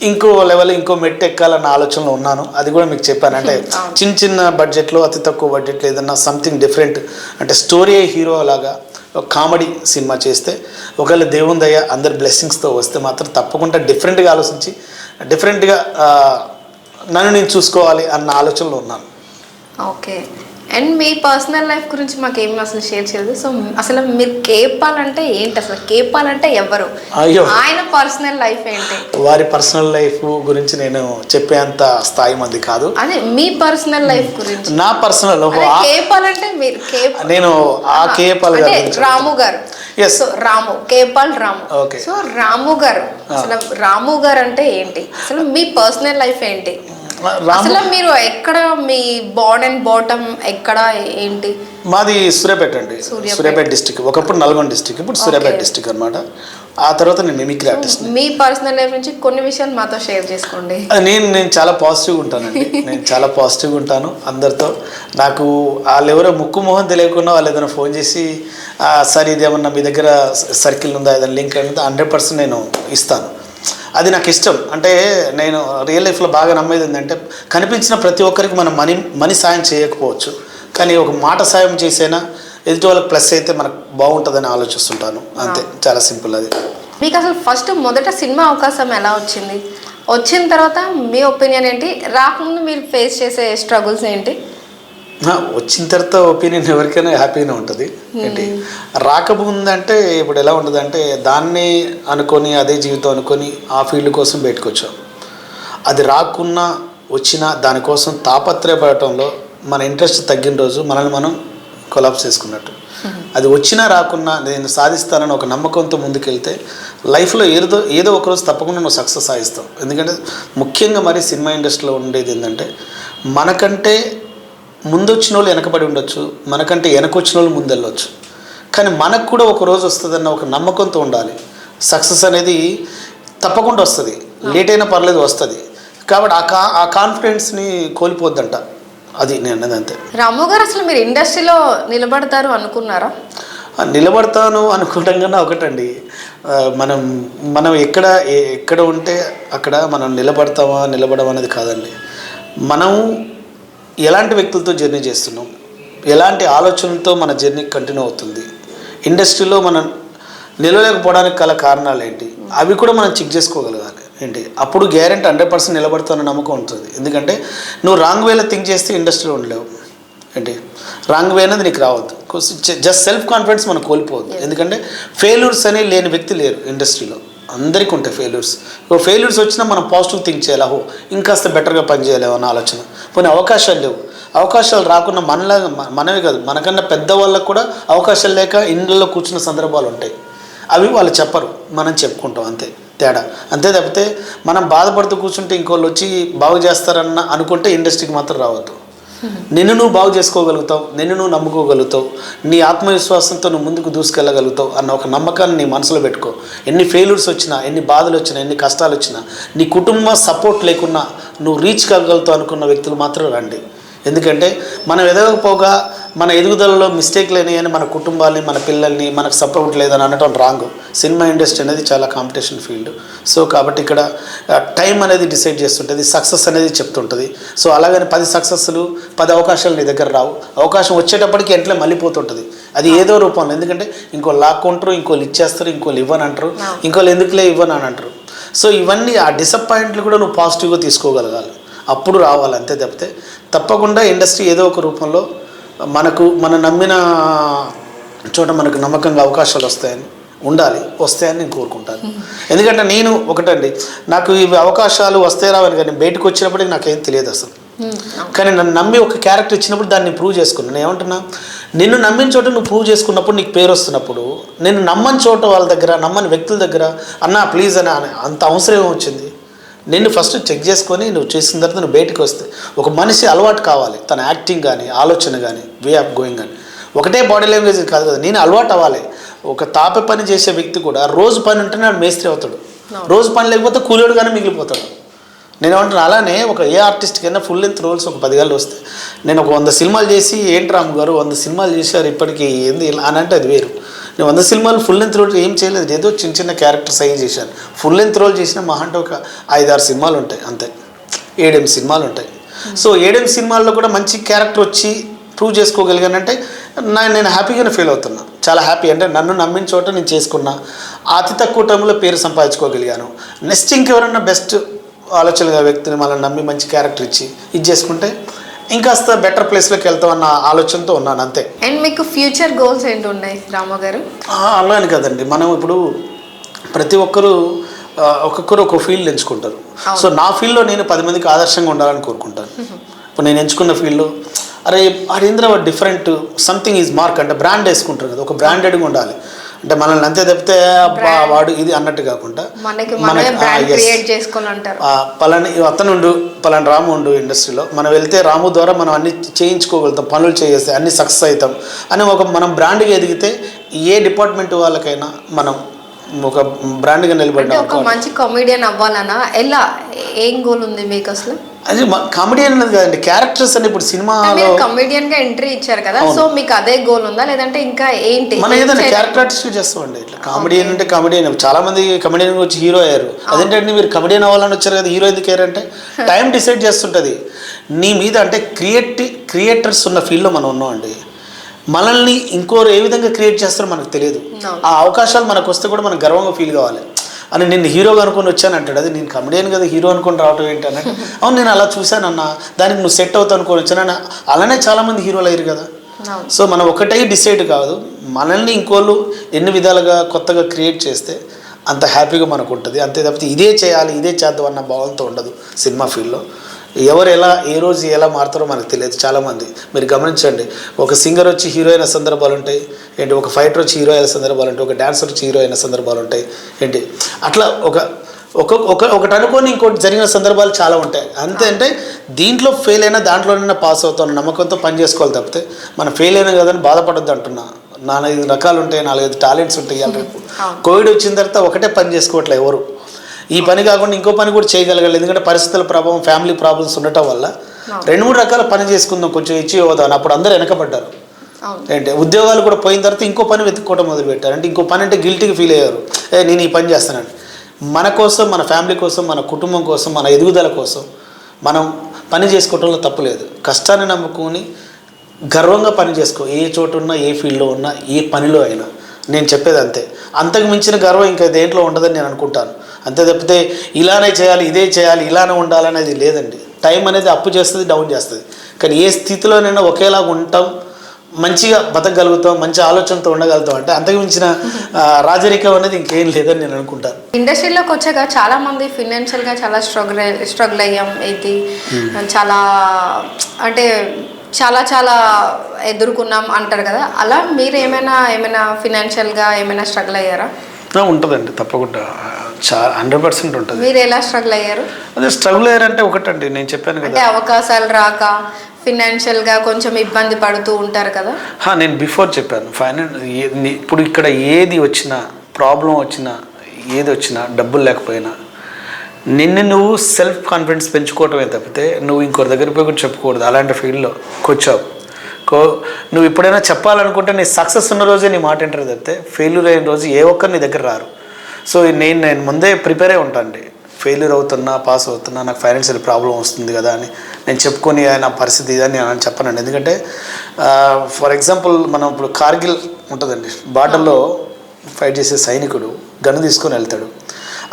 ఇంకో లెవెల్ ఇంకో మెట్టు ఎక్కాలన్న ఆలోచనలో ఉన్నాను. అది కూడా మీకు చెప్పాను. అంటే చిన్న బడ్జెట్లో అతి తక్కువ బడ్జెట్లో ఏదన్నా సంథింగ్ డిఫరెంట్ అంటే స్టోరీ హీరో లాగా ఒక కామెడీ సినిమా చేస్తే ఒకవేళ దేవుని దయ అందరి బ్లెస్సింగ్స్తో వస్తే మాత్రం తప్పకుండా డిఫరెంట్గా ఆలోచించి డిఫరెంట్గా నన్ను నేను చూసుకోవాలి అన్న ఆలోచనలో ఉన్నాను. Okay. And me personal life గురించి మాకేమి అసలు షేర్ చేయలేదు. సో అసలు మీరు కేపాల్ అంటే ఏంటి, అసలు కేపాల్ అంటే ఎవరు, ఆయన పర్సనల్ లైఫ్ ఏంటి? వారి పర్సనల్ లైఫ్ గురించి నేను చెప్పేంత స్థాయి మంది కాదు. అదే మీ పర్సనల్ లైఫ్ గురించి. నా పర్సనల్ కేపాల్ అంటే మీరు నేను ఆ కేపాల్ గారు రాము గారు. సో రాము కేపాల్ రాము. సో రాము గారు, అసలు రాము గారు అంటే ఏంటి, అసలు మీ పర్సనల్ లైఫ్ ఏంటి, అసలు మీరు ఎక్కడ, మీ బార్న్ అండ్ బాటమ్ ఎక్కడ ఏంటి? మాది సూర్యాపేట అండి. సూర్యాపేట డిస్టిక్, ఒకప్పుడు నల్గొండ డిస్టిక్, ఇప్పుడు సూర్యాపేట డిస్టిక్ అనమాట. ఆ తర్వాత నేను మిమిక్రీ ఆర్టిస్ట్. మీ పర్సనల్ లైఫ్ నుంచి కొన్ని విషయాలు మాతో షేర్ చేసుకోండి. నేను చాలా పాజిటివ్గా ఉంటానండి. నేను చాలా పాజిటివ్గా ఉంటాను అందరితో. నాకు వాళ్ళు ఎవరో ముక్కు మొహం తెలియకుండా వాళ్ళు ఏదైనా ఫోన్ చేసి సార్ ఇది ఏమన్నా మీ దగ్గర సర్కిల్ ఉందా, ఏదైనా లింక్ ఉందా, 100% నేను ఇస్తాను. అది నాకు ఇష్టం. అంటే నేను రియల్ లైఫ్లో బాగా నమ్మేది ఏంటంటే కనిపించిన ప్రతి ఒక్కరికి మనం మనీ సాయం చేయకపోవచ్చు, కానీ ఒక మాట సాయం చేసైనా ఎదుటి వాళ్ళకి ప్లస్ అయితే మనకు బాగుంటుందని ఆలోచిస్తుంటాను. అంతే, చాలా సింపుల్. అది మీకు అసలు ఫస్ట్ మొదట సినిమా అవకాశం ఎలా వచ్చింది, వచ్చిన తర్వాత మీ ఒపీనియన్ ఏంటి, రాకముందు మీరు ఫేస్ చేసే స్ట్రగుల్స్ ఏంటి? వచ్చిన తర్వాత ఒపీనియన్ ఎవరికైనా హ్యాపీగానే ఉంటుంది. ఏంటి రాకముందంటే ఇప్పుడు ఎలా ఉంటుంది అంటే దాన్ని అనుకొని అదే జీవితం అనుకొని ఆ ఫీల్డ్ కోసం బయటకు వచ్చాం. అది రాకున్నా వచ్చినా దానికోసం తాపత్రయపడటంలో మన ఇంట్రెస్ట్ తగ్గిన రోజు మనల్ని మనం కొలాప్స్ చేసుకున్నట్టు. అది వచ్చినా రాకున్నా నేను సాధిస్తానని ఒక నమ్మకంతో ముందుకెళ్తే లైఫ్లో ఏదో ఒకరోజు తప్పకుండా నువ్వు సక్సెస్ సాధిస్తావు. ఎందుకంటే ముఖ్యంగా మరి సినిమా ఇండస్ట్రీలో ఉండేది ఏంటంటే మనకంటే ముందు వచ్చిన వాళ్ళు వెనకబడి ఉండొచ్చు, మనకంటే వెనకొచ్చిన వాళ్ళు ముందు వెళ్ళొచ్చు, కానీ మనకు కూడా ఒక రోజు వస్తుందన్న ఒక నమ్మకంతో ఉండాలి. సక్సెస్ అనేది తప్పకుండా వస్తుంది, లేట్ అయినా పర్లేదు వస్తుంది. కాబట్టి ఆ కాన్ఫిడెన్స్ని కోల్పోద్దంట. అది నేను అన్నది అంతే. రాము గారు, అసలు మీరు ఇండస్ట్రీలో నిలబడతారు అనుకున్నారా? నిలబడతాను అనుకోవడం కన్నా ఒకటండి, మనం ఎక్కడ ఉంటే అక్కడ మనం నిలబడడం అనేది కాదండి. మనం ఎలాంటి వ్యక్తులతో జర్నీ చేస్తున్నాం, ఎలాంటి ఆలోచనలతో మన జర్నీ కంటిన్యూ అవుతుంది, ఇండస్ట్రీలో మనం నిలవలేకపోవడానికి గల కారణాలు ఏంటి, అవి కూడా మనం చెక్ చేసుకోగలగాలి. ఏంటి అప్పుడు గ్యారెంటీ 100% నిలబడతానని నమ్మకం ఉంటుంది. ఎందుకంటే నువ్వు రాంగ్ వేలో థింక్ చేస్తే ఇండస్ట్రీలో ఉండలేవు. ఏంటి రాంగ్ వే అనేది నీకు రావద్దు. జస్ట్ సెల్ఫ్ కాన్ఫిడెన్స్ మనం కోల్పోవద్దు. ఎందుకంటే ఫెయిల్యూర్స్ అనేవి లేని వ్యక్తి లేరు ఇండస్ట్రీలో, అందరికీ ఉంటాయి ఫెయిల్యూర్స్. ఫెయిల్యూర్స్ వచ్చినా మనం పాజిటివ్ థింక్ చేయాలి, ఇంకాస్త బెటర్గా పనిచేయలేము అన్న ఆలోచన. కొన్ని అవకాశాలు లేవు, అవకాశాలు రాకుండా మనమే కాదు మనకన్నా పెద్దవాళ్ళకు కూడా అవకాశాలు లేక ఇండ్లలో కూర్చున్న సందర్భాలు ఉంటాయి. అవి వాళ్ళు చెప్పరు, మనం చెప్పుకుంటాం. అంతే తేడా. అంతే తప్పితే మనం బాధపడుతూ కూర్చుంటే ఇంకోళ్ళు వచ్చి బాగు చేస్తారన్న అనుకుంటే ఇండస్ట్రీకి మాత్రం రావద్దు. నిన్ను నువ్వు బాగు చేసుకోగలుగుతావు, నిన్ను నువ్వు నమ్ముకోగలుగుతావు, నీ ఆత్మవిశ్వాసంతో నువ్వు ముందుకు దూసుకెళ్ళగలుగుతావు అన్న ఒక నమ్మకాన్ని నీ మనసులో పెట్టుకో. ఎన్ని ఫెయిల్యూర్స్ వచ్చినా, ఎన్ని బాధలు వచ్చినా, ఎన్ని కష్టాలు వచ్చినా, నీ కుటుంబ సపోర్ట్ లేకున్నా నువ్వు రీచ్ కాగలుగుతావు అనుకున్న వ్యక్తులు మాత్రం రండి. ఎందుకంటే మనం ఎదగకపోగా మన ఎదుగుదలలో మిస్టేక్ లేని మన కుటుంబాన్ని, మన పిల్లల్ని మనకు సపోర్ట్ లేదని అనటం రాంగ్. సినిమా ఇండస్ట్రీ అనేది చాలా కాంపిటీషన్ ఫీల్డ్. సో కాబట్టి ఇక్కడ టైం అనేది డిసైడ్ చేస్తుంటుంది, సక్సెస్ అనేది చెప్తుంటుంది. సో అలాగని 10 సక్సెస్లు 10 అవకాశాలు నీ దగ్గర రావు. అవకాశం వచ్చేటప్పటికి ఎంట్లో మళ్ళీపోతుంటుంది, అది ఏదో రూపంలో. ఎందుకంటే ఇంకో లాక్కుంటారు, ఇంకోళ్ళు ఇచ్చేస్తారు, ఇంకోళ్ళు ఇవ్వని అంటారు, ఇంకోళ్ళు ఎందుకులే ఇవ్వని అని అంటారు. సో ఇవన్నీ ఆ డిసప్పాయింట్లు కూడా నువ్వు పాజిటివ్గా తీసుకోగలగాలి, అప్పుడు రావాలి. అంతే తప్పితే తప్పకుండా ఇండస్ట్రీ ఏదో ఒక రూపంలో మనం నమ్మిన చోట మనకు నమ్మకంగా అవకాశాలు వస్తాయని నేను కోరుకుంటాను. ఎందుకంటే నేను ఒకటండి, నాకు ఇవి అవకాశాలు వస్తాయి రావని కానీ బయటకు వచ్చినప్పటికి నాకేం తెలియదు అసలు. కానీ నన్ను నమ్మి ఒక క్యారెక్టర్ ఇచ్చినప్పుడు దాన్ని ప్రూవ్ చేసుకున్నాను. నేను ఏమంటున్నా, నిన్ను నమ్మిన చోట నువ్వు ప్రూవ్ చేసుకున్నప్పుడు నీకు పేరు వస్తున్నప్పుడు నేను నమ్మని చోట వాళ్ళ దగ్గర నమ్మని వ్యక్తుల దగ్గర అన్నా ప్లీజ్ అని అంత అవసరం ఏమొచ్చింది? నిన్ను ఫస్ట్ చెక్ చేసుకొని నువ్వు చేసిన తర్వాత నువ్వు బయటకు వస్తే ఒక మనిషి అలవాటు కావాలి, తన యాక్టింగ్ కానీ ఆలోచన కానీ వే ఆఫ్ గోయింగ్ కానీ ఒకటే బాడీ లాంగ్వేజ్ కాదు కదా, నేను అలవాటు అవ్వాలి. ఒక తాపే పని చేసే వ్యక్తి కూడా రోజు పని ఉంటేనే వాడు మేస్త్రి అవుతాడు, రోజు పని లేకపోతే కూలీడు కానీ మిగిలిపోతాడు. నేను ఏమంటున్నా అలానే ఒక ఏ ఆర్టిస్ట్కైనా ఫుల్ లెంత్ రోల్స్ ఒక 10 ఏళ్ళు వస్తాయి. నేను ఒక 100 సినిమాలు చేసి ఏంటి రాము గారు 100 సినిమాలు చేశారు ఇప్పటికీ ఏంది ఇలా అని అంటే అది వేరు. నేను 100 సినిమాలు ఫుల్ లెంత్ రోల్ ఏం చేయలేదు, ఏదో చిన్న చిన్న క్యారెక్టర్స్ అయ్యి చేశాను. ఫుల్ లెంత్ రోల్ చేసిన మహా అంటే ఒక 5-6 సినిమాలు ఉంటాయి అంతే, 7-8 సినిమాలు ఉంటాయి. సో 7-8 సినిమాల్లో కూడా మంచి క్యారెక్టర్ వచ్చి ప్రూవ్ చేసుకోగలిగానంటే నేను హ్యాపీగానే ఫీల్ అవుతున్నా, చాలా హ్యాపీ. అంటే నన్ను నమ్మిన చోట నేను చేసుకున్నా, అతి తక్కువ టైంలో పేరు సంపాదించుకోగలిగాను. నెక్స్ట్ ఇంకెవరన్నా బెస్ట్ ఆలోచనగా వ్యక్తిని మనల్ని నమ్మి మంచి క్యారెక్టర్ ఇచ్చి ఇది చేసుకుంటే ఇంకాస్త బెటర్ ప్లేస్లోకి వెళ్తామన్న ఆలోచనతో ఉన్నాను అంతే. అండ్ మీకు ఫ్యూచర్ గోల్స్ ఏంటి ఉన్నాయి రాము గారు? అలానే కదండి, మనం ఇప్పుడు ప్రతి ఒక్కరూ ఒక్కొక్కరు ఒక ఫీల్డ్ ఎంచుకుంటారు. సో నా ఫీల్డ్లో నేను 10 మందికి ఆదర్శంగా ఉండాలని కోరుకుంటాను. ఇప్పుడు నేను ఎంచుకున్న ఫీల్డ్లో అరే అదేంద్ర డిఫరెంట్ సంథింగ్ ఈజ్ మార్క్ అంటే బ్రాండ్ వేసుకుంటారు కదా, ఒక బ్రాండెడ్గా ఉండాలి. అంటే మనల్ని అంతే తప్పితే అబ్బా వాడు ఇది అన్నట్టు కాకుండా పలాని అతను ఉండు పలాని రాము ఉండు ఇండస్ట్రీలో మనం వెళ్తే రాము ద్వారా మనం అన్ని చేయించుకోగలుగుతాం, పనులు చేస్తే అన్ని సక్సెస్ అవుతాం అని ఒక మనం బ్రాండ్గా ఎదిగితే ఏ డిపార్ట్మెంట్ వాళ్ళకైనా మనం ఒక బ్రాండ్గా నిలబడ్డా. ఒక మంచి కామెడియన్ అవ్వాలన్నా ఎలా ఏం గోల్ ఉంది మీకు అసలు? అది కామెడియన్ అనేది కదండి, క్యారెక్టర్స్ అని ఇప్పుడు సినిమాలో కామెడియన్ గా ఎంట్రీ ఇచ్చారు కదా, సో మీకు అదే గోల్ ఉందా లేదంటే ఇంకా ఏంటి? మనం ఏదైనా క్యారెక్టర్ ఆర్టిస్ట్ చేస్తామండి. ఇట్లా కామెడియన్ అంటే కామెడియన్, చాలా మంది కామెడియన్ వచ్చి హీరో అయ్యారు. అదేంటంటే మీరు కామెడియన్ అవ్వాలని వచ్చారు కదా, హీరో ఎందుకు అయ్యారు అంటే టైం డిసైడ్ చేస్తుంటుంది నీ మీద. అంటే క్రియేటర్స్ ఉన్న ఫీల్డ్లో మనం ఉన్నామండి. మనల్ని ఇంకోరు ఏ విధంగా క్రియేట్ చేస్తారో మనకు తెలియదు. ఆ అవకాశాలు మనకు వస్తే కూడా మనం గర్వంగా ఫీల్ కావాలి. అని నేను హీరోగా అనుకుని వచ్చాను అంటాడు, అది నేను కమెడియన్ కదా హీరో అనుకుని రావటం ఏంటి అన్నట్టు. అవును నేను అలా చూశానన్నా, దానికి నువ్వు సెట్ అవుతావు అనుకుని వచ్చానని. అలానే చాలామంది హీరోలు అయ్యారు కదా. సో మనం ఒకటే డిసైడ్ కాదు, మనల్ని ఇంకోళ్ళు ఎన్ని విధాలుగా కొత్తగా క్రియేట్ చేస్తే అంత హ్యాపీగా మనకు ఉంటుంది. అంతే తప్పితే ఇదే చేయాలి ఇదే చేద్దాం అన్న భావంతో ఉండదు సినిమా ఫీల్డ్లో. ఎవరు ఎలా ఏ రోజు ఎలా మారుతారో మనకు తెలియదు. చాలామంది మీరు గమనించండి, ఒక సింగర్ వచ్చి హీరో అయిన సందర్భాలు ఉంటాయి ఏంటి, ఒక ఫైటర్ వచ్చి హీరో అయిన సందర్భాలు ఉంటాయి, ఒక డాన్సర్ వచ్చి హీరో అయిన సందర్భాలు ఉంటాయి ఏంటి. అట్లా ఒకటి అనుకొని ఇంకోటి జరిగిన సందర్భాలు చాలా ఉంటాయి. అంతే అంటే దీంట్లో ఫెయిల్ అయినా దాంట్లోనైనా పాస్ అవుతాం నమ్మకంతో పని చేసుకోవాలి తప్పితే మనం ఫెయిల్ అయినా కదని బాధపడద్దు అంటున్నా. 4-5 రకాలు ఉంటాయి, 4-5 టాలెంట్స్ ఉంటాయి. రేపు కోవిడ్ వచ్చిన తర్వాత ఒకటే పని చేసుకోవట్లే ఎవరు, ఈ పని కాకుండా ఇంకో పని కూడా చేయగలగాలి. ఎందుకంటే పరిస్థితుల ప్రభావం ఫ్యామిలీ ప్రాబ్లమ్స్ ఉండటం వల్ల 2-3 రకాల పని చేసుకుందాం కొంచెం ఇచ్చి ఇవ్వదాం. అప్పుడు అందరూ వెనకబడ్డారు ఏంటి, ఉద్యోగాలు కూడా పోయిన తర్వాత ఇంకో పని వెతుక్కోవడం మొదలుపెట్టారు. అంటే ఇంకో పని అంటే గిల్టీగా ఫీల్ అయ్యారు, నేను ఈ పని చేస్తానండి. మన కోసం మన ఫ్యామిలీ కోసం మన కుటుంబం కోసం మన ఎదుగుదల కోసం మనం పని చేసుకోవడంలో తప్పులేదు. కష్టాన్ని నమ్ముకొని గర్వంగా పని చేసుకో, ఏ చోటు ఉన్నా ఏ ఫీల్డ్లో ఉన్నా ఏ పనిలో అయినా. నేను చెప్పేది అంతే, అంతకు మించిన గర్వం ఇంకా దేంట్లో ఉండదని నేను అనుకుంటాను. అంతే తప్పితే ఇలానే చేయాలి ఇదే చేయాలి ఇలానే ఉండాలనేది లేదండి. టైం అనేది అప్పు చేస్తుంది డౌన్ చేస్తుంది, కానీ ఏ స్థితిలోనైనా ఒకేలాగా ఉంటాం, మంచిగా బతకగలుగుతాం, మంచి ఆలోచనతో ఉండగలుగుతాం. అంటే అంతకు మించిన రాజరికం అనేది ఇంకేం లేదని నేను అనుకుంటాను. ఇండస్ట్రీలోకి వచ్చాక చాలా మంది ఫినాన్షియల్గా చాలా స్ట్రగుల్ అయ్యాం. ఇది చాలా అంటే చాలా ఎదుర్కొన్నాం అంటారు కదా, అలా మీరు ఏమైనా ఫినాన్షియల్గా ఏమైనా స్ట్రగుల్ అయ్యారా? ఉంటుందండి తప్పకుండా, 100% ఉంటుంది. మీరు ఎలా స్ట్రగుల్ అయ్యారు? అదే స్ట్రగుల్ అయ్యారంటే ఒకటండి, నేను చెప్పాను కదా, అంటే అవకాశాలు రాక ఫినాన్షియల్గా కొంచెం ఇబ్బంది పడుతూ ఉంటారు కదా. నేను బిఫోర్ చెప్పాను, ఇప్పుడు ఇక్కడ ఏది వచ్చినా ప్రాబ్లం వచ్చినా ఏది వచ్చినా డబ్బులు లేకపోయినా నువ్వు సెల్ఫ్ కాన్ఫిడెన్స్ పెంచుకోవటమే తప్పితే నువ్వు ఇంకొకరి దగ్గర పోయి కూడా చెప్పుకోకూడదు. అలాంటి ఫీల్డ్లో కూర్చోవు. నువ్వు ఎప్పుడైనా చెప్పాలనుకుంటే నీ సక్సెస్ ఉన్న రోజే నీ మాట వింటారు తప్పితే ఫెయిల్యూర్ అయిన రోజు ఏ ఒక్కరు నీ దగ్గర రారు. సో నేను ముందే ప్రిపేర్ అయి ఉంటానండి. ఫెయిల్యూర్ అవుతున్నా పాస్ అవుతున్నా నాకు ఫైనాన్షియల్ ప్రాబ్లం వస్తుంది కదా అని నేను చెప్పుకొని నా పరిస్థితి ఇదని నేను చెప్పనండి. ఎందుకంటే ఫర్ ఎగ్జాంపుల్ మనం ఇప్పుడు కార్గిల్ ఉంటుందండి, బార్డర్లో ఫైట్ చేసే సైనికుడు గన్ను తీసుకొని వెళ్తాడు.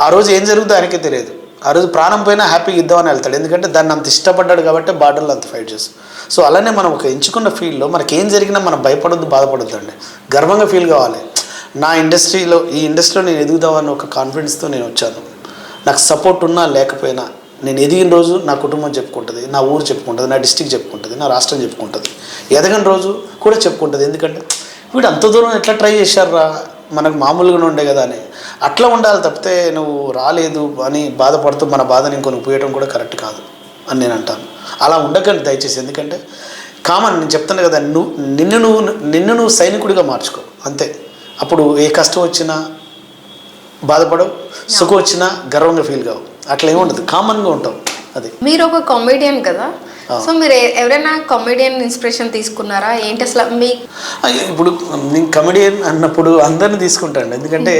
ఆ రోజు ఏం జరుగుతుందో ఆయనకే తెలియదు. ఆ రోజు ప్రాణం పోయినా హ్యాపీగా ఇద్దామని వెళ్తాడు, ఎందుకంటే దాన్ని అంత ఇష్టపడ్డాడు కాబట్టి బార్డర్లో అంత ఫైట్ చేస్తాం. సో అలానే మనం ఒక ఎంచుకున్న ఫీల్డ్లో మనకి ఏం జరిగినా మనం భయపడొద్దు బాధపడొద్దు అండి, గర్వంగా ఫీల్ కావాలి. ఈ ఇండస్ట్రీలో నేను ఎదుగుదామని ఒక కాన్ఫిడెన్స్తో నేను వచ్చాను. నాకు సపోర్ట్ ఉన్నా లేకపోయినా నేను ఎదిగిన రోజు నా కుటుంబం చెప్పుకుంటుంది, నా ఊరు చెప్పుకుంటుంది, నా డిస్టిక్ చెప్పుకుంటుంది, నా రాష్ట్రం చెప్పుకుంటుంది. ఎదగని రోజు కూడా చెప్పుకుంటుంది. ఎందుకంటే వీడు అంత దూరం ఎట్లా ట్రై చేశారా, మనకు మామూలుగానే ఉండే కదా అని అట్లా ఉండాలి తప్పితే నువ్వు రాలేదు అని బాధపడుతూ మన బాధని ఇంకొన్ని పోయడం కూడా కరెక్ట్ కాదు అని నేను అంటాను. అలా ఉండకండి దయచేసి. ఎందుకంటే కామన్ నేను చెప్తాను కదా, నిన్ను నువ్వు సైనికుడిగా మార్చుకో అంతే. అప్పుడు ఏ కష్టం వచ్చినా బాధపడవు, సుఖం వచ్చినా గర్వంగా ఫీల్ కావు. అట్లా ఏముండదు, కామన్గా ఉంటావు. అది మీరు ఒక కామెడియన్ కదా, సో మీరు ఎవరైనా కామెడియన్ ఇన్స్పిరేషన్ తీసుకున్నారా ఏంటి అసలు మీ? ఇప్పుడు నేను కమెడియన్ అన్నప్పుడు అందరిని తీసుకుంటాను. ఎందుకంటే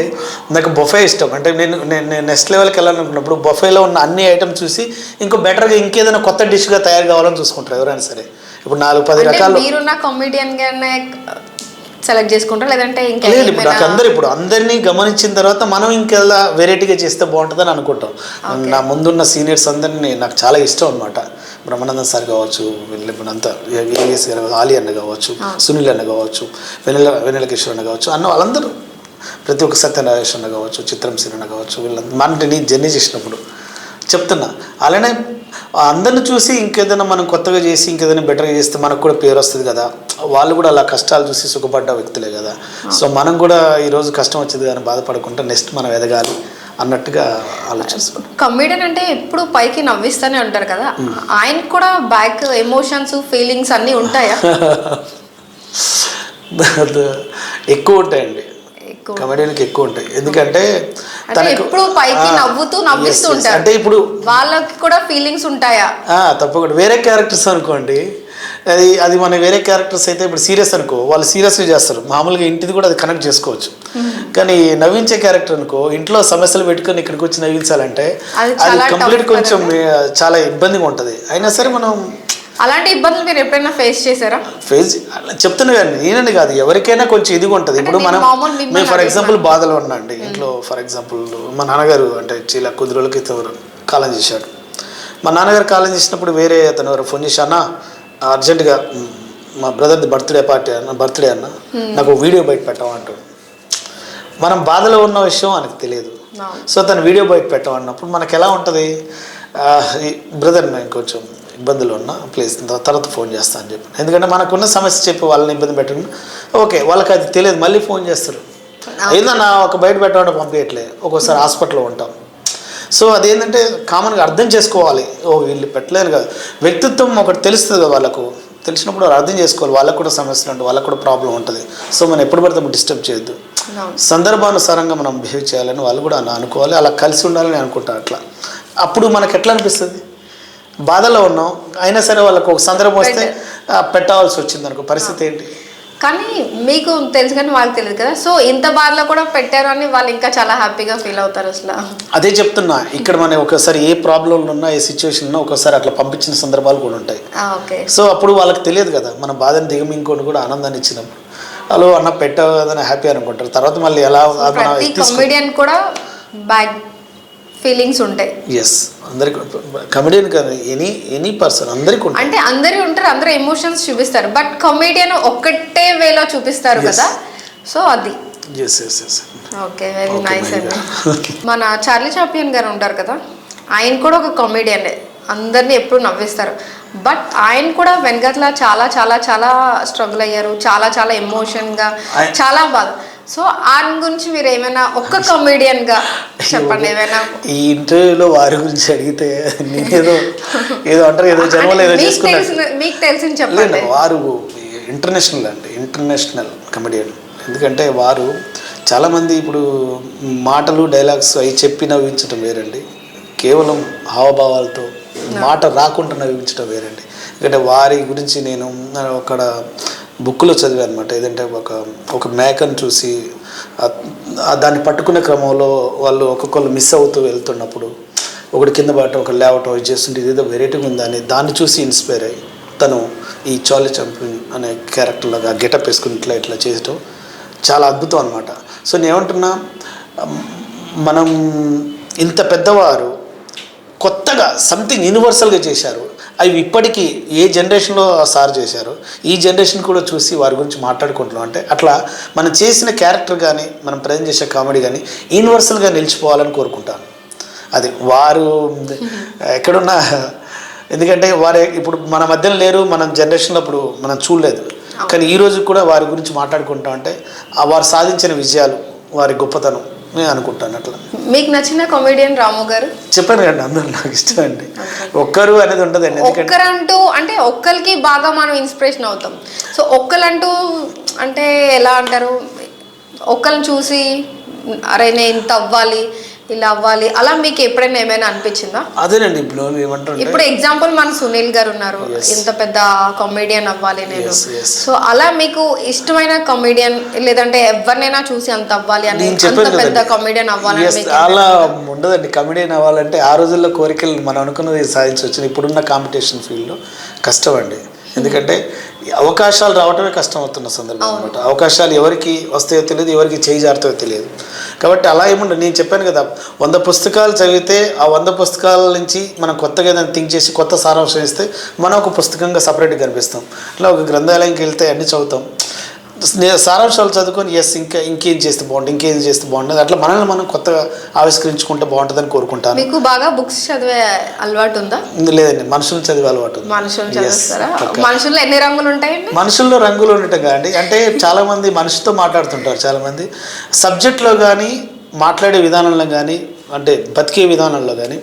నాకు బొఫే ఇష్టం. అంటే నేను నెక్స్ట్ లెవెల్కి వెళ్ళాలనుకున్నప్పుడు బొఫేలో ఉన్న అన్ని ఐటమ్స్ చూసి ఇంకో బెటర్గా ఇంకేదైనా కొత్త డిష్గా తయారు కావాలని చూసుకుంటారు ఎవరైనా సరే. ఇప్పుడు 4-10 రకాలు మీరున్న కామెడియన్ గానే సెలెక్ట్ చేసుకుంటారా లేదంటే ఇంకా లేదు? ఇప్పుడు నాకు ఇప్పుడు అందరినీ గమనించిన తర్వాత మనం ఇంకెలా వెరైటీగా చేస్తే బాగుంటుందని అనుకుంటాం. నా ముందున్న సీనియర్స్ అందరినీ నాకు చాలా ఇష్టం అనమాట. బ్రహ్మానందం సార్ కావచ్చు, అంతా ఏవిఎస్ గారు, ఆలీ అన్న కావచ్చు, సునీల్ అన్న కావచ్చు, వెన్నెల కిషోర్ అన్న కావచ్చు, అన్న వాళ్ళందరూ, ప్రతి ఒక్క సత్యనారాయణ అన్న కావచ్చు, చిత్రం సీన్ అన్న కావచ్చు, వీళ్ళందరూ మన నేను జర్నీ చేసినప్పుడు చెప్తున్నా. అలానే అందరిని చూసి ఇంకేదైనా మనం కొత్తగా చేసి ఇంకేదైనా బెటర్గా చేస్తే మనకు కూడా పేరు వస్తుంది కదా. వాళ్ళు కూడా అలా కష్టాలు చూసి సుఖపడ్డ వ్యక్తులే కదా. సో మనం కూడా ఈరోజు కష్టం వచ్చింది కానీ బాధపడకుండా నెక్స్ట్ మనం ఎదగాలి అన్నట్టుగా ఆలోచిస్తాం. కమెడియన్ అంటే ఎప్పుడు పైకి నవ్విస్తూనే ఉంటారు కదా, ఆయనకు కూడా బ్యాక్ ఎమోషన్స్ ఫీలింగ్స్ అన్నీ ఉంటాయా? ఎక్కువ ఉంటాయండి, కమెడియన్కి ఎక్కువ ఉంటాయి. ఎందుకంటే ఎప్పుడు పైకి నవ్వుతూ నవ్విస్తూ ఉంటారు. అంటే ఇప్పుడు వాళ్ళకి కూడా ఫీలింగ్స్ ఉంటాయా? తప్పకుండా. వేరే క్యారెక్టర్స్ అనుకోండి, అది మన వేరే క్యారెక్టర్స్ అయితే ఇప్పుడు సీరియస్ అనుకో, వాళ్ళు సీరియస్గా చేస్తారు. మామూలుగా ఇంటిది కూడా అది కనెక్ట్ చేసుకోవచ్చు. కానీ నవ్వించే క్యారెక్టర్ అనుకో, ఇంట్లో సమస్యలు పెట్టుకొని ఇక్కడికి వచ్చి నవ్వించాలంటే అది కంప్లీట్ కొంచెం చాలా ఇబ్బందిగా ఉంటుంది. అయినా సరే మనం అలాంటి ఇబ్బందులు మీరు ఎప్పుడైనా ఫేస్ చేశారా? చెప్తున్నా కానీ నేనండి కాదు, ఎవరికైనా కొంచెం ఇదిగా ఉంటుంది. ఇప్పుడు మేము ఫర్ ఎగ్జాంపుల్ బాధలో ఉన్నాండి ఇంట్లో. ఫర్ ఎగ్జాంపుల్ మా నాన్నగారు అంటే ఇలా కొద్ది రోజుల క్రితం కాలం చేశాడు. మా నాన్నగారు కాలం చేసినప్పుడు వేరే అతను ఎవరు ఫోన్ చేసి, అన్న అర్జెంటుగా మా బ్రదర్ది బర్త్డే అన్న నాకు వీడియో బయట పెట్టమంటాడు. మనం బాధలో ఉన్న విషయం ఆయనకు తెలియదు. సో తను వీడియో బయట పెట్టమన్నప్పుడు మనకు ఎలా ఉంటుంది, బ్రదర్ నేను కొంచెం ఇబ్బందులు ఉన్నా ప్లీజ్ తర్వాత ఫోన్ చేస్తా అని చెప్పి. ఎందుకంటే మనకున్న సమస్య చెప్పి వాళ్ళని ఇబ్బంది పెట్టడం ఓకే, వాళ్ళకి అది తెలియదు, మళ్ళీ ఫోన్ చేస్తారు. ఏదన్నా ఒక బయట పెట్టమంటే పంపించట్లే, ఒక్కోసారి హాస్పిటల్లో ఉంటాం. సో అదేంటంటే కామన్గా అర్థం చేసుకోవాలి. వీళ్ళు పెట్టలేరు కదా, వ్యక్తిత్వం ఒకటి తెలుస్తుంది కదా వాళ్ళకు. తెలిసినప్పుడు వాళ్ళు అర్థం చేసుకోవాలి, వాళ్ళకు కూడా సమస్యలు ఉంటుంది, వాళ్ళకు కూడా ప్రాబ్లం ఉంటుంది. సో మనం ఎప్పుడు పడితే డిస్టర్బ్ చేయొద్దు, సందర్భానుసారంగా మనం బిహేవ్ చేయాలని వాళ్ళు కూడా అనుకోవాలి, అలా కలిసి ఉండాలని అనుకుంటారు. అట్లా అప్పుడు మనకు ఎట్లా అనిపిస్తుంది, బాధలో ఉన్నాం అయినా సరే వాళ్ళకు ఒక సందర్భం వస్తే పెట్టవలసి వచ్చింది అనుకో, పరిస్థితి ఏంటి? కానీ మీకు తెలుసు కానీ వాళ్ళకి తెలియదు కదా. సో ఇంత బాధలో కూడా పెట్టారు అని వాళ్ళు ఇంకా చాలా హ్యాపీగా ఫీల్ అవుతారు. అసలు అదే చెప్తున్నా, ఇక్కడ మనం ఒకసారి ఏ ప్రాబ్లంలో ఉన్నా ఏ సిచ్యువేషన్ ఉన్నా ఒకసారి అట్లా పంపించిన సందర్భాలు కూడా ఉంటాయి. సో అప్పుడు వాళ్ళకి తెలియదు కదా, మన బాధను దిగమింకొని కూడా ఆనందాన్ని ఇచ్చినప్పుడు వాళ్ళు అన్న పెట్టావు కదా హ్యాపీ అనుకుంటారు. తర్వాత మళ్ళీ ఎలా కమెడియన్ కూడా బ్యాక్ ఫీలింగ్స్ ఉంటాయి. ఎస్, అందరికి కమెడియన్ కాదు, ఎనీ పర్సన్ అందరికి ఉంటాయి. అంటే అందరూ ఉంటారు, అందరూ ఎమోషన్స్ చూపిస్తారు, బట్ కమెడియన్ ఒక్కటే వేలో చూపిస్తారు కదా. సో అది ఓకే, వెరీ నైస్ అండి. మన చార్లీ చాప్లిన్ గారు ఉంటారు కదా, ఆయన కూడా ఒక కమెడియనే, అందరినీ ఎప్పుడు నవ్విస్తారు. బట్ ఆయన కూడా వెనకట్లా చాలా చాలా చాలా స్ట్రగుల్ అయ్యారు, చాలా చాలా ఎమోషన్గా చాలా బాధ. సో ఆయన గురించి మీరు ఏమైనా ఒక్క కమెడియన్గా చెప్పండి ఏమైనా. ఈ ఇంటర్వ్యూలో వారి గురించి అడిగితే నేనేదో అంటారు, ఏదో జన్మలో ఏదో చేసుకున్నాను. మీకు తెలిసింది చెప్పండి. వారు ఇంటర్నేషనల్ కమెడియన్. ఎందుకంటే వారు చాలామంది ఇప్పుడు మాటలు డైలాగ్స్ అవి చెప్పి నవ్వించడం వేరండి, కేవలం హావభావాలతో మాట రాకుండా నవ్వించడం వేరండి. ఎందుకంటే వారి గురించి నేను అక్కడ బుక్లో చదివాను అనమాట. ఏదంటే ఒక మేకను చూసి దాన్ని పట్టుకునే క్రమంలో వాళ్ళు ఒక్కొక్కరు మిస్ అవుతూ వెళ్తున్నప్పుడు ఒకటి కింద పడటం ఒకటి లేవటం ఇది చేస్తుంటే ఇదేదో వెరైటీగా ఉందని దాన్ని చూసి ఇన్స్పైర్ అయ్యి తను ఈ చార్లీ చాప్లిన్ అనే క్యారెక్టర్ లాగా గెటప్ వేసుకుని ఇట్లా చేయటం చాలా అద్భుతం అనమాట. సో నేను ఏమంటున్నా, మనం ఇంత పెద్దవారు కొత్తగా సంథింగ్ యూనివర్సల్గా చేశారు. అవి ఇప్పటికీ ఏ జనరేషన్లో సార్ చేశారో ఈ జనరేషన్ కూడా చూసి వారి గురించి మాట్లాడుకుంటున్నాం. అంటే అట్లా మనం చేసిన క్యారెక్టర్ కానీ మనం ప్రజెంట్ చేసే కామెడీ కానీ యూనివర్సల్గా నిలిచిపోవాలని కోరుకుంటాను. అది వారు ఎక్కడున్నా, ఎందుకంటే వారు ఇప్పుడు మన మధ్యన లేరు, మన జనరేషన్లో అప్పుడు మనం చూడలేదు, కానీ ఈ రోజు కూడా వారి గురించి మాట్లాడుకుంటాం అంటే వారు సాధించిన విజయాలు, వారి గొప్పతనం నేను అనుకుంటాను. అట్లా మీకు నచ్చిన కామెడియన్ రాము గారు? చెప్పాను కదండి, అందరూ నాకు ఇష్టం అండి. ఒక్కరు అనేది ఉండదండి, ఒక్కరంటూ అంటే ఒక్కరికి బాగా మనం ఇన్స్పిరేషన్ అవుతాం. సో ఒక్కలంటూ అంటే ఎలా అంటారు, ఒక్కరిని చూసి అరే నేను ఇంత అవ్వాలి, ఇలా అవ్వాలి, అలా మీకు ఎప్పుడైనా ఏమైనా అనిపించిందా? అదేనండి ఇప్పుడు ఏమంటారు, ఇప్పుడు ఎగ్జాంపుల్ మన సునీల్ గారు ఉన్నారు, ఇంత పెద్ద కామెడియన్ అవ్వాలి నేను. సో అలా మీకు ఇష్టమైన కామెడియన్ లేదంటే ఎవరినైనా చూసి అంత అవ్వాలి అని, అంత పెద్ద కామెడియన్ అవ్వాలని? అలా ఉండదండి. కామెడియన్ అవ్వాలంటే ఆ రోజుల్లో కోరికలు మనం అనుకున్నది సాధించవచ్చు. ఇప్పుడున్న కాంపిటీషన్ ఫీల్డ్లో కష్టం అండి. ఎందుకంటే అవకాశాలు రావటమే కష్టం అవుతున్న సందర్భం అనమాట. అవకాశాలు ఎవరికి వస్తాయో తెలియదు, ఎవరికి చేయి జారుతాయో తెలియదు. కాబట్టి అలా ఏముండదు. నేను చెప్పాను కదా, 100 పుస్తకాలు చదివితే ఆ 100 పుస్తకాల నుంచి మనం కొత్తగా ఏదైనా థింక్ చేసి కొత్త సారాంశం ఇస్తే మనం ఒక పుస్తకంగా సపరేట్గా కనిపిస్తాం. అట్లా ఒక గ్రంథాలయంకి వెళ్తే అన్నీ చదువుతాం, సారాంశాలు చదువుకొని ఇంకేం చేస్తే బాగుంటుంది, ఇంకేం చేస్తే బాగుంటుంది, అట్లా మనల్ని మనం కొత్తగా ఆవిష్కరించుకుంటే బాగుంటుందని కోరుకుంటాను. మీకు బాగా బుక్స్ చదివే అలవాటు ఉందా? లేదండి, మనుషులను చదివే అలవాటు. మనుషుల్లో ఎన్ని రంగులు ఉంటాయండి? మనుషుల్లో రంగులు ఉండటం కాదండి, అంటే చాలా మంది మనిషితో మాట్లాడుతుంటారు. చాలా మంది సబ్జెక్ట్లో కానీ, మాట్లాడే విధానంలో కానీ, అంటే బతికే విధానంలో కానీ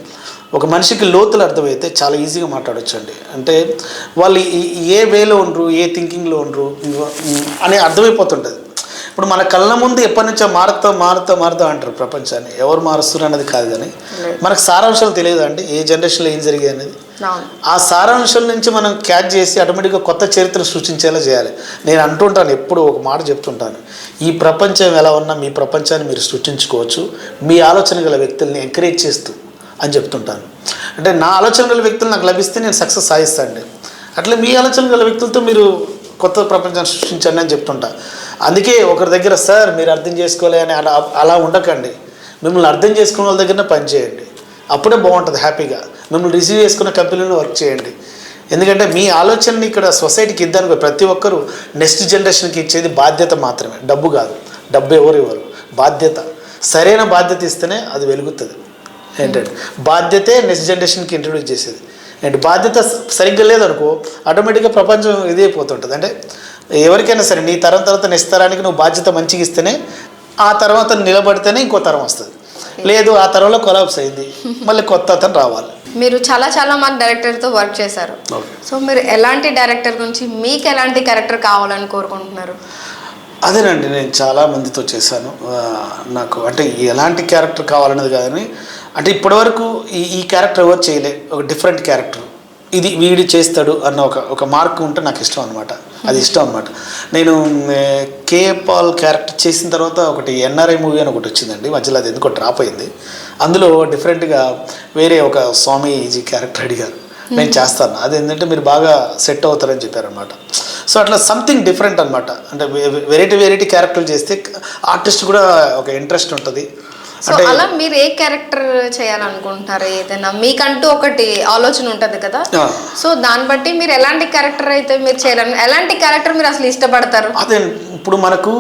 ఒక మనిషికి లోతులు అర్థమైతే చాలా ఈజీగా మాట్లాడవచ్చు అండి. అంటే వాళ్ళు ఏ వేలో ఉండరు, ఏ థింకింగ్లో ఉండరు అని అర్థమైపోతుంటుంది. ఇప్పుడు మన కళ్ళ ముందు ఎప్పటి నుంచో మారుతా అంటారు ప్రపంచాన్ని. ఎవరు మారుస్తున్నారు అన్నది కాదు, కానీ మనకు సారాంశాలు తెలియదు అండి, ఏ జనరేషన్లో ఏం జరిగేది అనేది. ఆ సారాంశాల నుంచి మనం క్యాచ్ చేసి ఆటోమేటిక్గా కొత్త చరిత్ర సృష్టించేలా చేయాలి. నేను అంటుంటాను, ఎప్పుడు ఒక మాట చెప్తుంటాను, ఈ ప్రపంచం ఎలా ఉన్నా మీ ప్రపంచాన్ని మీరు సృష్టించుకోవచ్చు, మీ ఆలోచన గల వ్యక్తుల్ని ఎంకరేజ్ చేస్తూ అని చెప్తుంటాను. అంటే నా ఆలోచన గల వ్యక్తులు నాకు లభిస్తే నేను సక్సెస్ సాధిస్తాను. అట్లా మీ ఆలోచన గల వ్యక్తులతో మీరు కొత్త ప్రపంచాన్ని సృష్టించండి అని చెప్తుంటా. అందుకే ఒకరి దగ్గర సార్ మీరు అర్థం చేసుకోలే అని అలా ఉండకండి. మిమ్మల్ని అర్థం చేసుకున్న వాళ్ళ దగ్గరనే పనిచేయండి, అప్పుడే బాగుంటుంది. హ్యాపీగా మిమ్మల్ని రిసీవ్ చేసుకున్న కంపెనీలో వర్క్ చేయండి. ఎందుకంటే మీ ఆలోచనని ఇక్కడ సొసైటీకి ఇద్దానికి ప్రతి ఒక్కరూ నెక్స్ట్ జనరేషన్కి ఇచ్చేది బాధ్యత మాత్రమే, డబ్బు కాదు. డబ్బు ఎవరు బాధ్యత. సరైన బాధ్యత ఇస్తేనే అది వెలుగుతుంది. ఏంటంటే బాధ్యతే నెక్స్ట్ జనరేషన్కి ఇంట్రడ్యూస్ చేసేది. అంటే బాధ్యత సరిగ్గా లేదనుకో ఆటోమేటిక్గా ప్రపంచం ఇదైపోతుంటుంది. అంటే ఎవరికైనా సరే నీ తరం తర్వాత నెక్స్ట్ తరానికి నువ్వు బాధ్యత మంచిగా ఇస్తేనే ఆ తర్వాత నిలబడితేనే ఇంకో తరం వస్తుంది. లేదు ఆ తరంలో కొలాప్స్ అయింది, మళ్ళీ కొత్త అతను రావాలి. మీరు చాలా మంది డైరెక్టర్తో వర్క్ చేశారు. సో మీరు ఎలాంటి డైరెక్టర్ గురించి, మీకు ఎలాంటి క్యారెక్టర్ కావాలని కోరుకుంటున్నారు? అదేనండి, నేను చాలా మందితో చేశాను. నాకు అంటే ఎలాంటి క్యారెక్టర్ కావాలన్నది కాదని, అంటే ఇప్పటివరకు ఈ క్యారెక్టర్ ఎవరు చేయలే, ఒక డిఫరెంట్ క్యారెక్టర్ ఇది వీడి చేస్తాడు అన్న ఒక మార్క్ ఉంటే నాకు ఇష్టం అనమాట. అది ఇష్టం అనమాట. నేను కేఏ పాల్ క్యారెక్టర్ చేసిన తర్వాత ఒకటి ఎన్ఆర్ఐ మూవీ అని ఒకటి వచ్చిందండి, మధ్యలో అది ఎందుకో డ్రాప్ అయింది. అందులో డిఫరెంట్గా వేరే ఒక స్వామీజీ క్యారెక్టర్ అడిగారు, నేను చేస్తాను, అది ఏంటంటే మీరు బాగా సెట్ అవుతారని చెప్పారనమాట. సో అట్లా సంథింగ్ డిఫరెంట్ అనమాట. అంటే వెరైటీ క్యారెక్టర్లు చేస్తే ఆర్టిస్ట్ కూడా ఒక ఇంట్రెస్ట్ ఉంటుంది. సో అలా మీరు ఏ క్యారెక్టర్ చేయాలనుకుంటున్నారు? ఏదైనా మీకంటూ ఒకటి ఆలోచన ఉంటుంది కదా, సో దాన్ని బట్టి మీరు ఎలాంటి క్యారెక్టర్ అయితే మీరు చేయాలని, ఎలాంటి క్యారెక్టర్ మీరు అసలు ఇష్టపడతారు? అదే ఇప్పుడు మనకు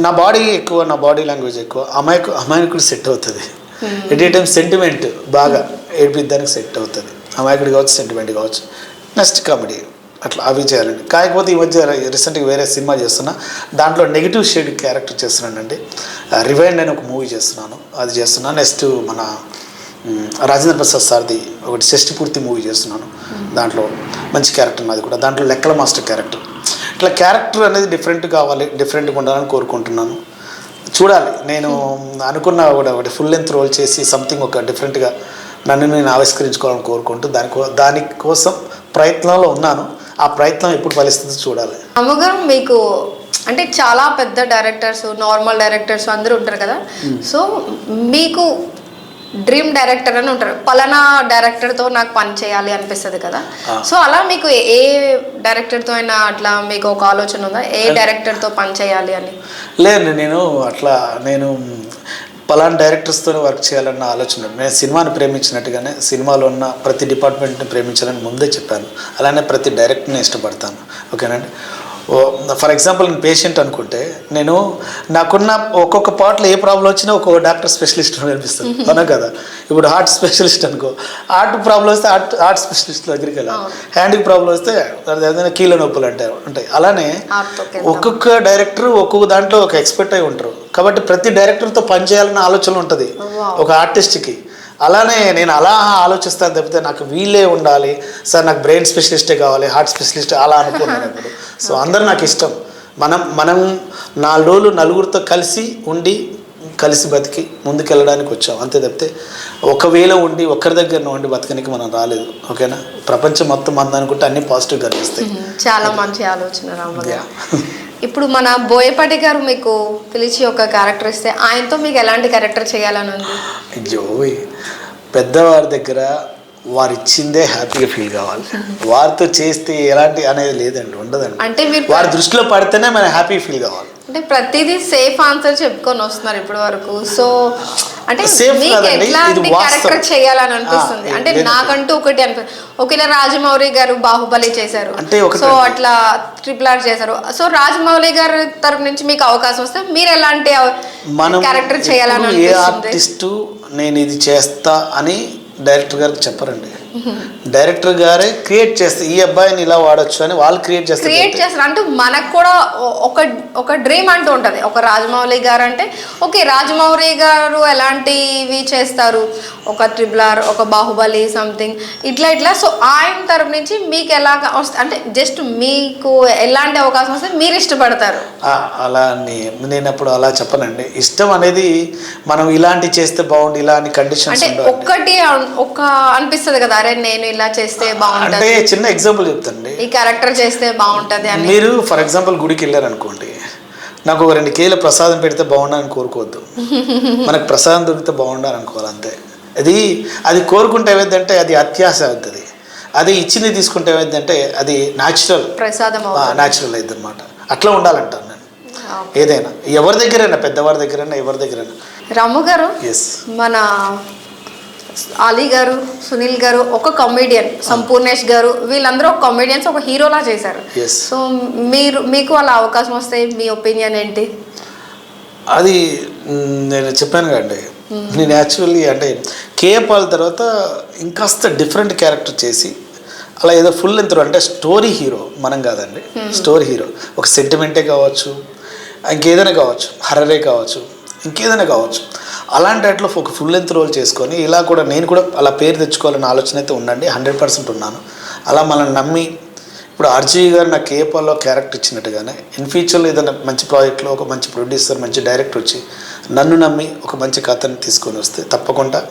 నా బాడీ లాంగ్వేజ్ ఎక్కువ, అమాయకుడు సెట్ అవుతుంది. ఎట్ ఏ టైం సెంటిమెంట్ బాగా ఏడిపిద్దానికి సెట్ అవుతుంది. అమాయకుడు కావచ్చు, సెంటిమెంట్ కావచ్చు, నెక్స్ట్ కామెడీ, అట్లా అవి చేయాలండి. కాకపోతే ఈ మధ్య రీసెంట్గా వేరే సినిమా చేస్తున్నా, దాంట్లో నెగిటివ్ షేడ్ క్యారెక్టర్ చేస్తున్నానండి. రివైండ్ అని ఒక మూవీ చేస్తున్నాను, అది చేస్తున్నాను. నెక్స్ట్ మన రాజేంద్ర ప్రసాద్ సార్ది ఒకటి షష్టి పూర్తి మూవీ చేస్తున్నాను, దాంట్లో మంచి క్యారెక్టర్ నాది కూడా. దాంట్లో లెక్కల మాస్టర్ క్యారెక్టర్. ఇట్లా క్యారెక్టర్ అనేది డిఫరెంట్ కావాలి, డిఫరెంట్గా ఉండాలని కోరుకుంటున్నాను. చూడాలి, నేను అనుకున్న ఒకటి ఫుల్ లెంత్ రోల్ చేసి సంథింగ్ ఒక డిఫరెంట్గా నన్ను నేను ఆవిష్కరించుకోవాలని కోరుకుంటూ దానికోసం ప్రయత్నంలో ఉన్నాను. ఆ ప్రయత్నం ఎప్పుడు ఫలిస్తుందో చూడాలి. అమ్మగారు, మీకు అంటే చాలా పెద్ద డైరెక్టర్స్, నార్మల్ డైరెక్టర్స్ అందరూ ఉంటారు కదా, సో మీకు డ్రీమ్ డైరెక్టర్ అని ఉంటారు, పలానా డైరెక్టర్తో నాకు పని చేయాలి అనిపిస్తుంది కదా, సో అలా మీకు ఏ డైరెక్టర్తో అయినా అట్లా మీకు ఒక ఆలోచన ఉందా, ఏ డైరెక్టర్తో పని చేయాలి అని? లేదు, నేను పలానా డైరెక్టర్స్తోనే వర్క్ చేయాలన్న ఆలోచన. నేను సినిమాని ప్రేమించినట్టుగానే సినిమాలో ఉన్న ప్రతి డిపార్ట్మెంట్ని ప్రేమించాలని ముందే చెప్పాను. అలానే ప్రతి డైరెక్టర్ని ఇష్టపడతాను. ఓకేనండి. ఫర్ ఎగ్జాంపుల్ నేను పేషెంట్ అనుకుంటే నేను నాకున్న ఒక్కొక్క పార్ట్లో ఏ ప్రాబ్లం వచ్చినా ఒక్కొక్క డాక్టర్ స్పెషలిస్ట్ కనిపిస్తుంది అవునా కదా. ఇప్పుడు హార్ట్ స్పెషలిస్ట్ అనుకో, హార్ట్ ప్రాబ్లం వస్తే హార్ట్ స్పెషలిస్ట్ దగ్గరికి వెళ్ళాలి. హ్యాండ్కి ప్రాబ్లం వస్తే ఏదైనా కీళ్ళ నొప్పులు ఉంటాయి. అలానే ఒక్కొక్క డైరెక్టర్ ఒక్కొక్క దాంట్లో ఒక ఎక్స్పర్ట్ అయి ఉంటారు. కాబట్టి ప్రతి డైరెక్టర్తో పనిచేయాలన్న ఆలోచన ఉంటుంది ఒక ఆర్టిస్ట్కి. అలానే నేను అలా ఆలోచిస్తాను తప్పితే నాకు వీళ్ళే ఉండాలి సార్, నాకు బ్రెయిన్ స్పెషలిస్టే కావాలి, హార్ట్ స్పెషలిస్ట్ అలా అనుకున్నాను ఇప్పుడు. సో అందరూ నాకు ఇష్టం. మనం 4 రోజులు నలుగురితో కలిసి బతికి ముందుకెళ్ళడానికి వచ్చాం అంతే తప్పితే ఒకవేళ ఉండి ఒక్కరి దగ్గర ఉండి బతకనికి మనం రాలేదు. ఓకేనా, ప్రపంచం మొత్తం మంది అనుకుంటే అన్ని పాజిటివ్ కనిపిస్తాయి. చాలా మంచి ఆలోచన రామగారు. ఇప్పుడు మన బోయపాటి గారు మీకు పిలిచి ఒక క్యారెక్టర్ ఇస్తే ఆయనతో మీకు ఎలాంటి క్యారెక్టర్ చేయాలని ఉంది? జోయ్ పెద్దవారి దగ్గర వారు ఇచ్చిందే హ్యాపీగా ఫీల్ కావాలి. వారితో చేస్తే ఎలాంటి అనేది లేదండి, ఉండదండి. అంటే మీరు వారి దృష్టిలో పడితేనే మనం హ్యాపీ ఫీల్ కావాలి. అంటే ప్రతిదీ సేఫ్ ఆన్సర్ చెప్పుకొని వస్తున్నారు ఇప్పటి వరకు. సో అంటే మీకు ఎట్లాంటి క్యారెక్టర్ చేయాలని అనిపిస్తుంది? అంటే నాకంటూ ఒకటి అనిపిస్తుంది, ఒకవేళ రాజమౌళి గారు బాహుబలి చేశారు, సో అట్లా RRR చేశారు. సో రాజమౌళి గారి తరపు నుంచి మీకు అవకాశం వస్తే మీరు ఎలాంటి క్యారెక్టర్ చేయాలని అనిపిస్తుంది? ఆర్టిస్టు నేను ఇది చేస్తా అని డైరెక్టర్ గారికి చెప్పరండి. డైరెక్టర్ గారే క్రియేట్ చేస్తే ఈ అబ్బాయిని ఇలా వాడచ్చు అని వాళ్ళు క్రియేట్ చేస్తారు. అంటే మనకు కూడా ఒక డ్రీమ్ అంటూ ఉంటుంది. ఒక రాజమౌళి గారు అంటే ఓకే, రాజమౌళి గారు ఎలాంటివి చేస్తారు, ఒక RRR, ఒక బాహుబలి సంథింగ్ ఇట్లా. సో ఆయన తరపు నుంచి మీకు ఎలా వస్తుంది అంటే జస్ట్ మీకు ఎలాంటి అవకాశం వస్తే మీరు ఇష్టపడతారు? అలా నేను అప్పుడు అలా చెప్పనండి. ఇష్టం అనేది మనం ఇలాంటి చేస్తే బాగుంది, ఇలాంటి కండిషన్స్ అంటే ఒక్కటి ఒక అనిపిస్తుంది కదా, అరే నేను ఇలా చేస్తే బాగుంటుంది. అంటే చిన్న ఎగ్జాంపుల్ చెప్తానండి, ఈ క్యారెక్టర్ చేస్తే బాగుంటుంది అని. మీరు ఫర్ ఎగ్జాంపుల్ గుడికి వెళ్ళారు అనుకోండి, నాకు ఒక 2 కేజీల ప్రసాదం పెడితే బాగుండాలని కోరుకోవద్దు. మనకు ప్రసాదం దొరికితే బాగుండాలని అనుకోవాలి అంతే. అది కోరుకుంటే ఏమైందంటే అది అత్యాశ అవుతుంది. అది ఇచ్చింది తీసుకుంటే ఏమైందంటే అది న్యాచురల్ ప్రసాదం, న్యాచురల్ అయింది అనమాట. అట్లా ఉండాలంటాను నేను. ఏదైనా ఎవరి దగ్గరైనా, పెద్దవారి దగ్గరైనా, ఎవరి దగ్గరైనా. రాము గారు, మన అలీ గారు, సునీల్ గారు ఒక కామెడియన్, సంపూర్ణేష్ గారు, వీళ్ళందరూ ఒక కామెడియన్స్, ఒక హీరోలా చేశారు. సో మీకు అలా అవకాశం వస్తే మీ ఒపీనియన్ ఏంటి? అది నేను చెప్పాను కదండి, నేను యాక్చువల్లీ అంటే కేపాల్ తర్వాత ఇంకాస్త డిఫరెంట్ క్యారెక్టర్ చేసి అలా ఏదో ఫుల్ లెంత్ అంటే స్టోరీ హీరో మనం కాదండి, స్టోరీ హీరో. ఒక సెంటిమెంటే కావచ్చు, ఇంకేదైనా కావచ్చు, హర్రరే కావచ్చు, ఇంకేదైనా కావచ్చు. అలాంటి వాటిలో ఒక ఫుల్ లెంత్ రోల్ చేసుకొని ఇలా కూడా నేను కూడా అలా పేరు తెచ్చుకోవాలన్న ఆలోచన అయితే ఉండండి, 100% ఉన్నాను. అలా మనల్ని నమ్మి ఇప్పుడు ఆర్జీ గారు నాకు కేపాల్లో క్యారెక్టర్ ఇచ్చినట్టుగానే ఇన్ ఫ్యూచర్లో ఏదైనా మంచి ప్రాజెక్ట్లో ఒక మంచి ప్రొడ్యూసర్, మంచి డైరెక్టర్ వచ్చి నన్ను నమ్మి ఒక మంచి కథని తీసుకొని వస్తే తప్పకుండా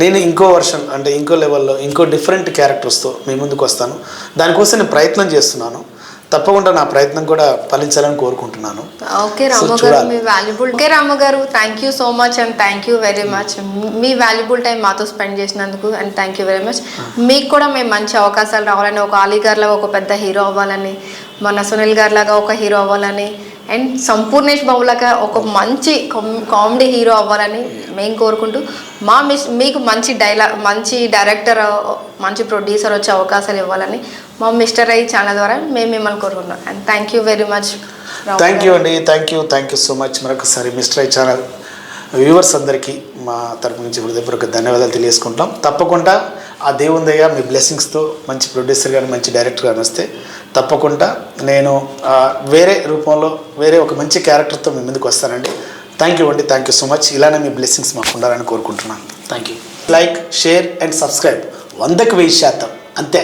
నేను ఇంకో వర్షన్ అంటే ఇంకో లెవెల్లో ఇంకో డిఫరెంట్ క్యారెక్టర్స్తో మీ ముందుకు వస్తాను. దానికోసం నేను ప్రయత్నం చేస్తున్నాను. తప్పకుండా నా ప్రయత్నం కూడా ఫలించాలని కోరుకుంటున్నాను. ఓకే రాము గారు, మీ వాల్యుబుల్ రాము గారు, thank you so much and thank you very much. Me valuable time మాతో స్పెండ్ చేసినందుకు and thank you very much. మీకు కూడా మేము మంచి అవకాశాలు రావాలని, ఒక అలీ గారిలాగా ఒక పెద్ద హీరో అవ్వాలని, మన సునీల్ గారిలాగా ఒక హీరో అవ్వాలని, అండ్ సంపూర్ణేష్ బాబులాగా ఒక మంచి కామెడీ హీరో అవ్వాలని మేము కోరుకుంటూ మీకు మంచి డైరెక్టర్, మంచి ప్రొడ్యూసర్ వచ్చే అవకాశాలు ఇవ్వాలని మా మిస్టర్ ఐ ఛానల్ ద్వారా మేము మిమ్మల్ని కోరుకుంటున్నాం. And thank you very much. Thank you అండి, థ్యాంక్ యూ సో మచ్. మరొకసారి మిస్టర్ ఐ ఛానల్ వ్యూవర్స్ అందరికీ మా తరపు నుంచి హృదయపూర్వక ధన్యవాదాలు తెలియజేసుకుంటాం. తప్పకుండా ఆ దేవుని దయ మీ బ్లెస్సింగ్స్తో మంచి ప్రొడ్యూసర్ కానీ మంచి డైరెక్టర్ కానీ వస్తే తప్పకుండా నేను వేరే రూపంలో వేరే ఒక మంచి క్యారెక్టర్తో మీ ముందుకు వస్తానండి. థ్యాంక్ యూ అండి, థ్యాంక్ యూ సో మచ్. ఇలానే మీ బ్లెస్సింగ్స్ మాకు ఉండాలని కోరుకుంటున్నాను. Thank you. Like, share and subscribe 100% అంతే.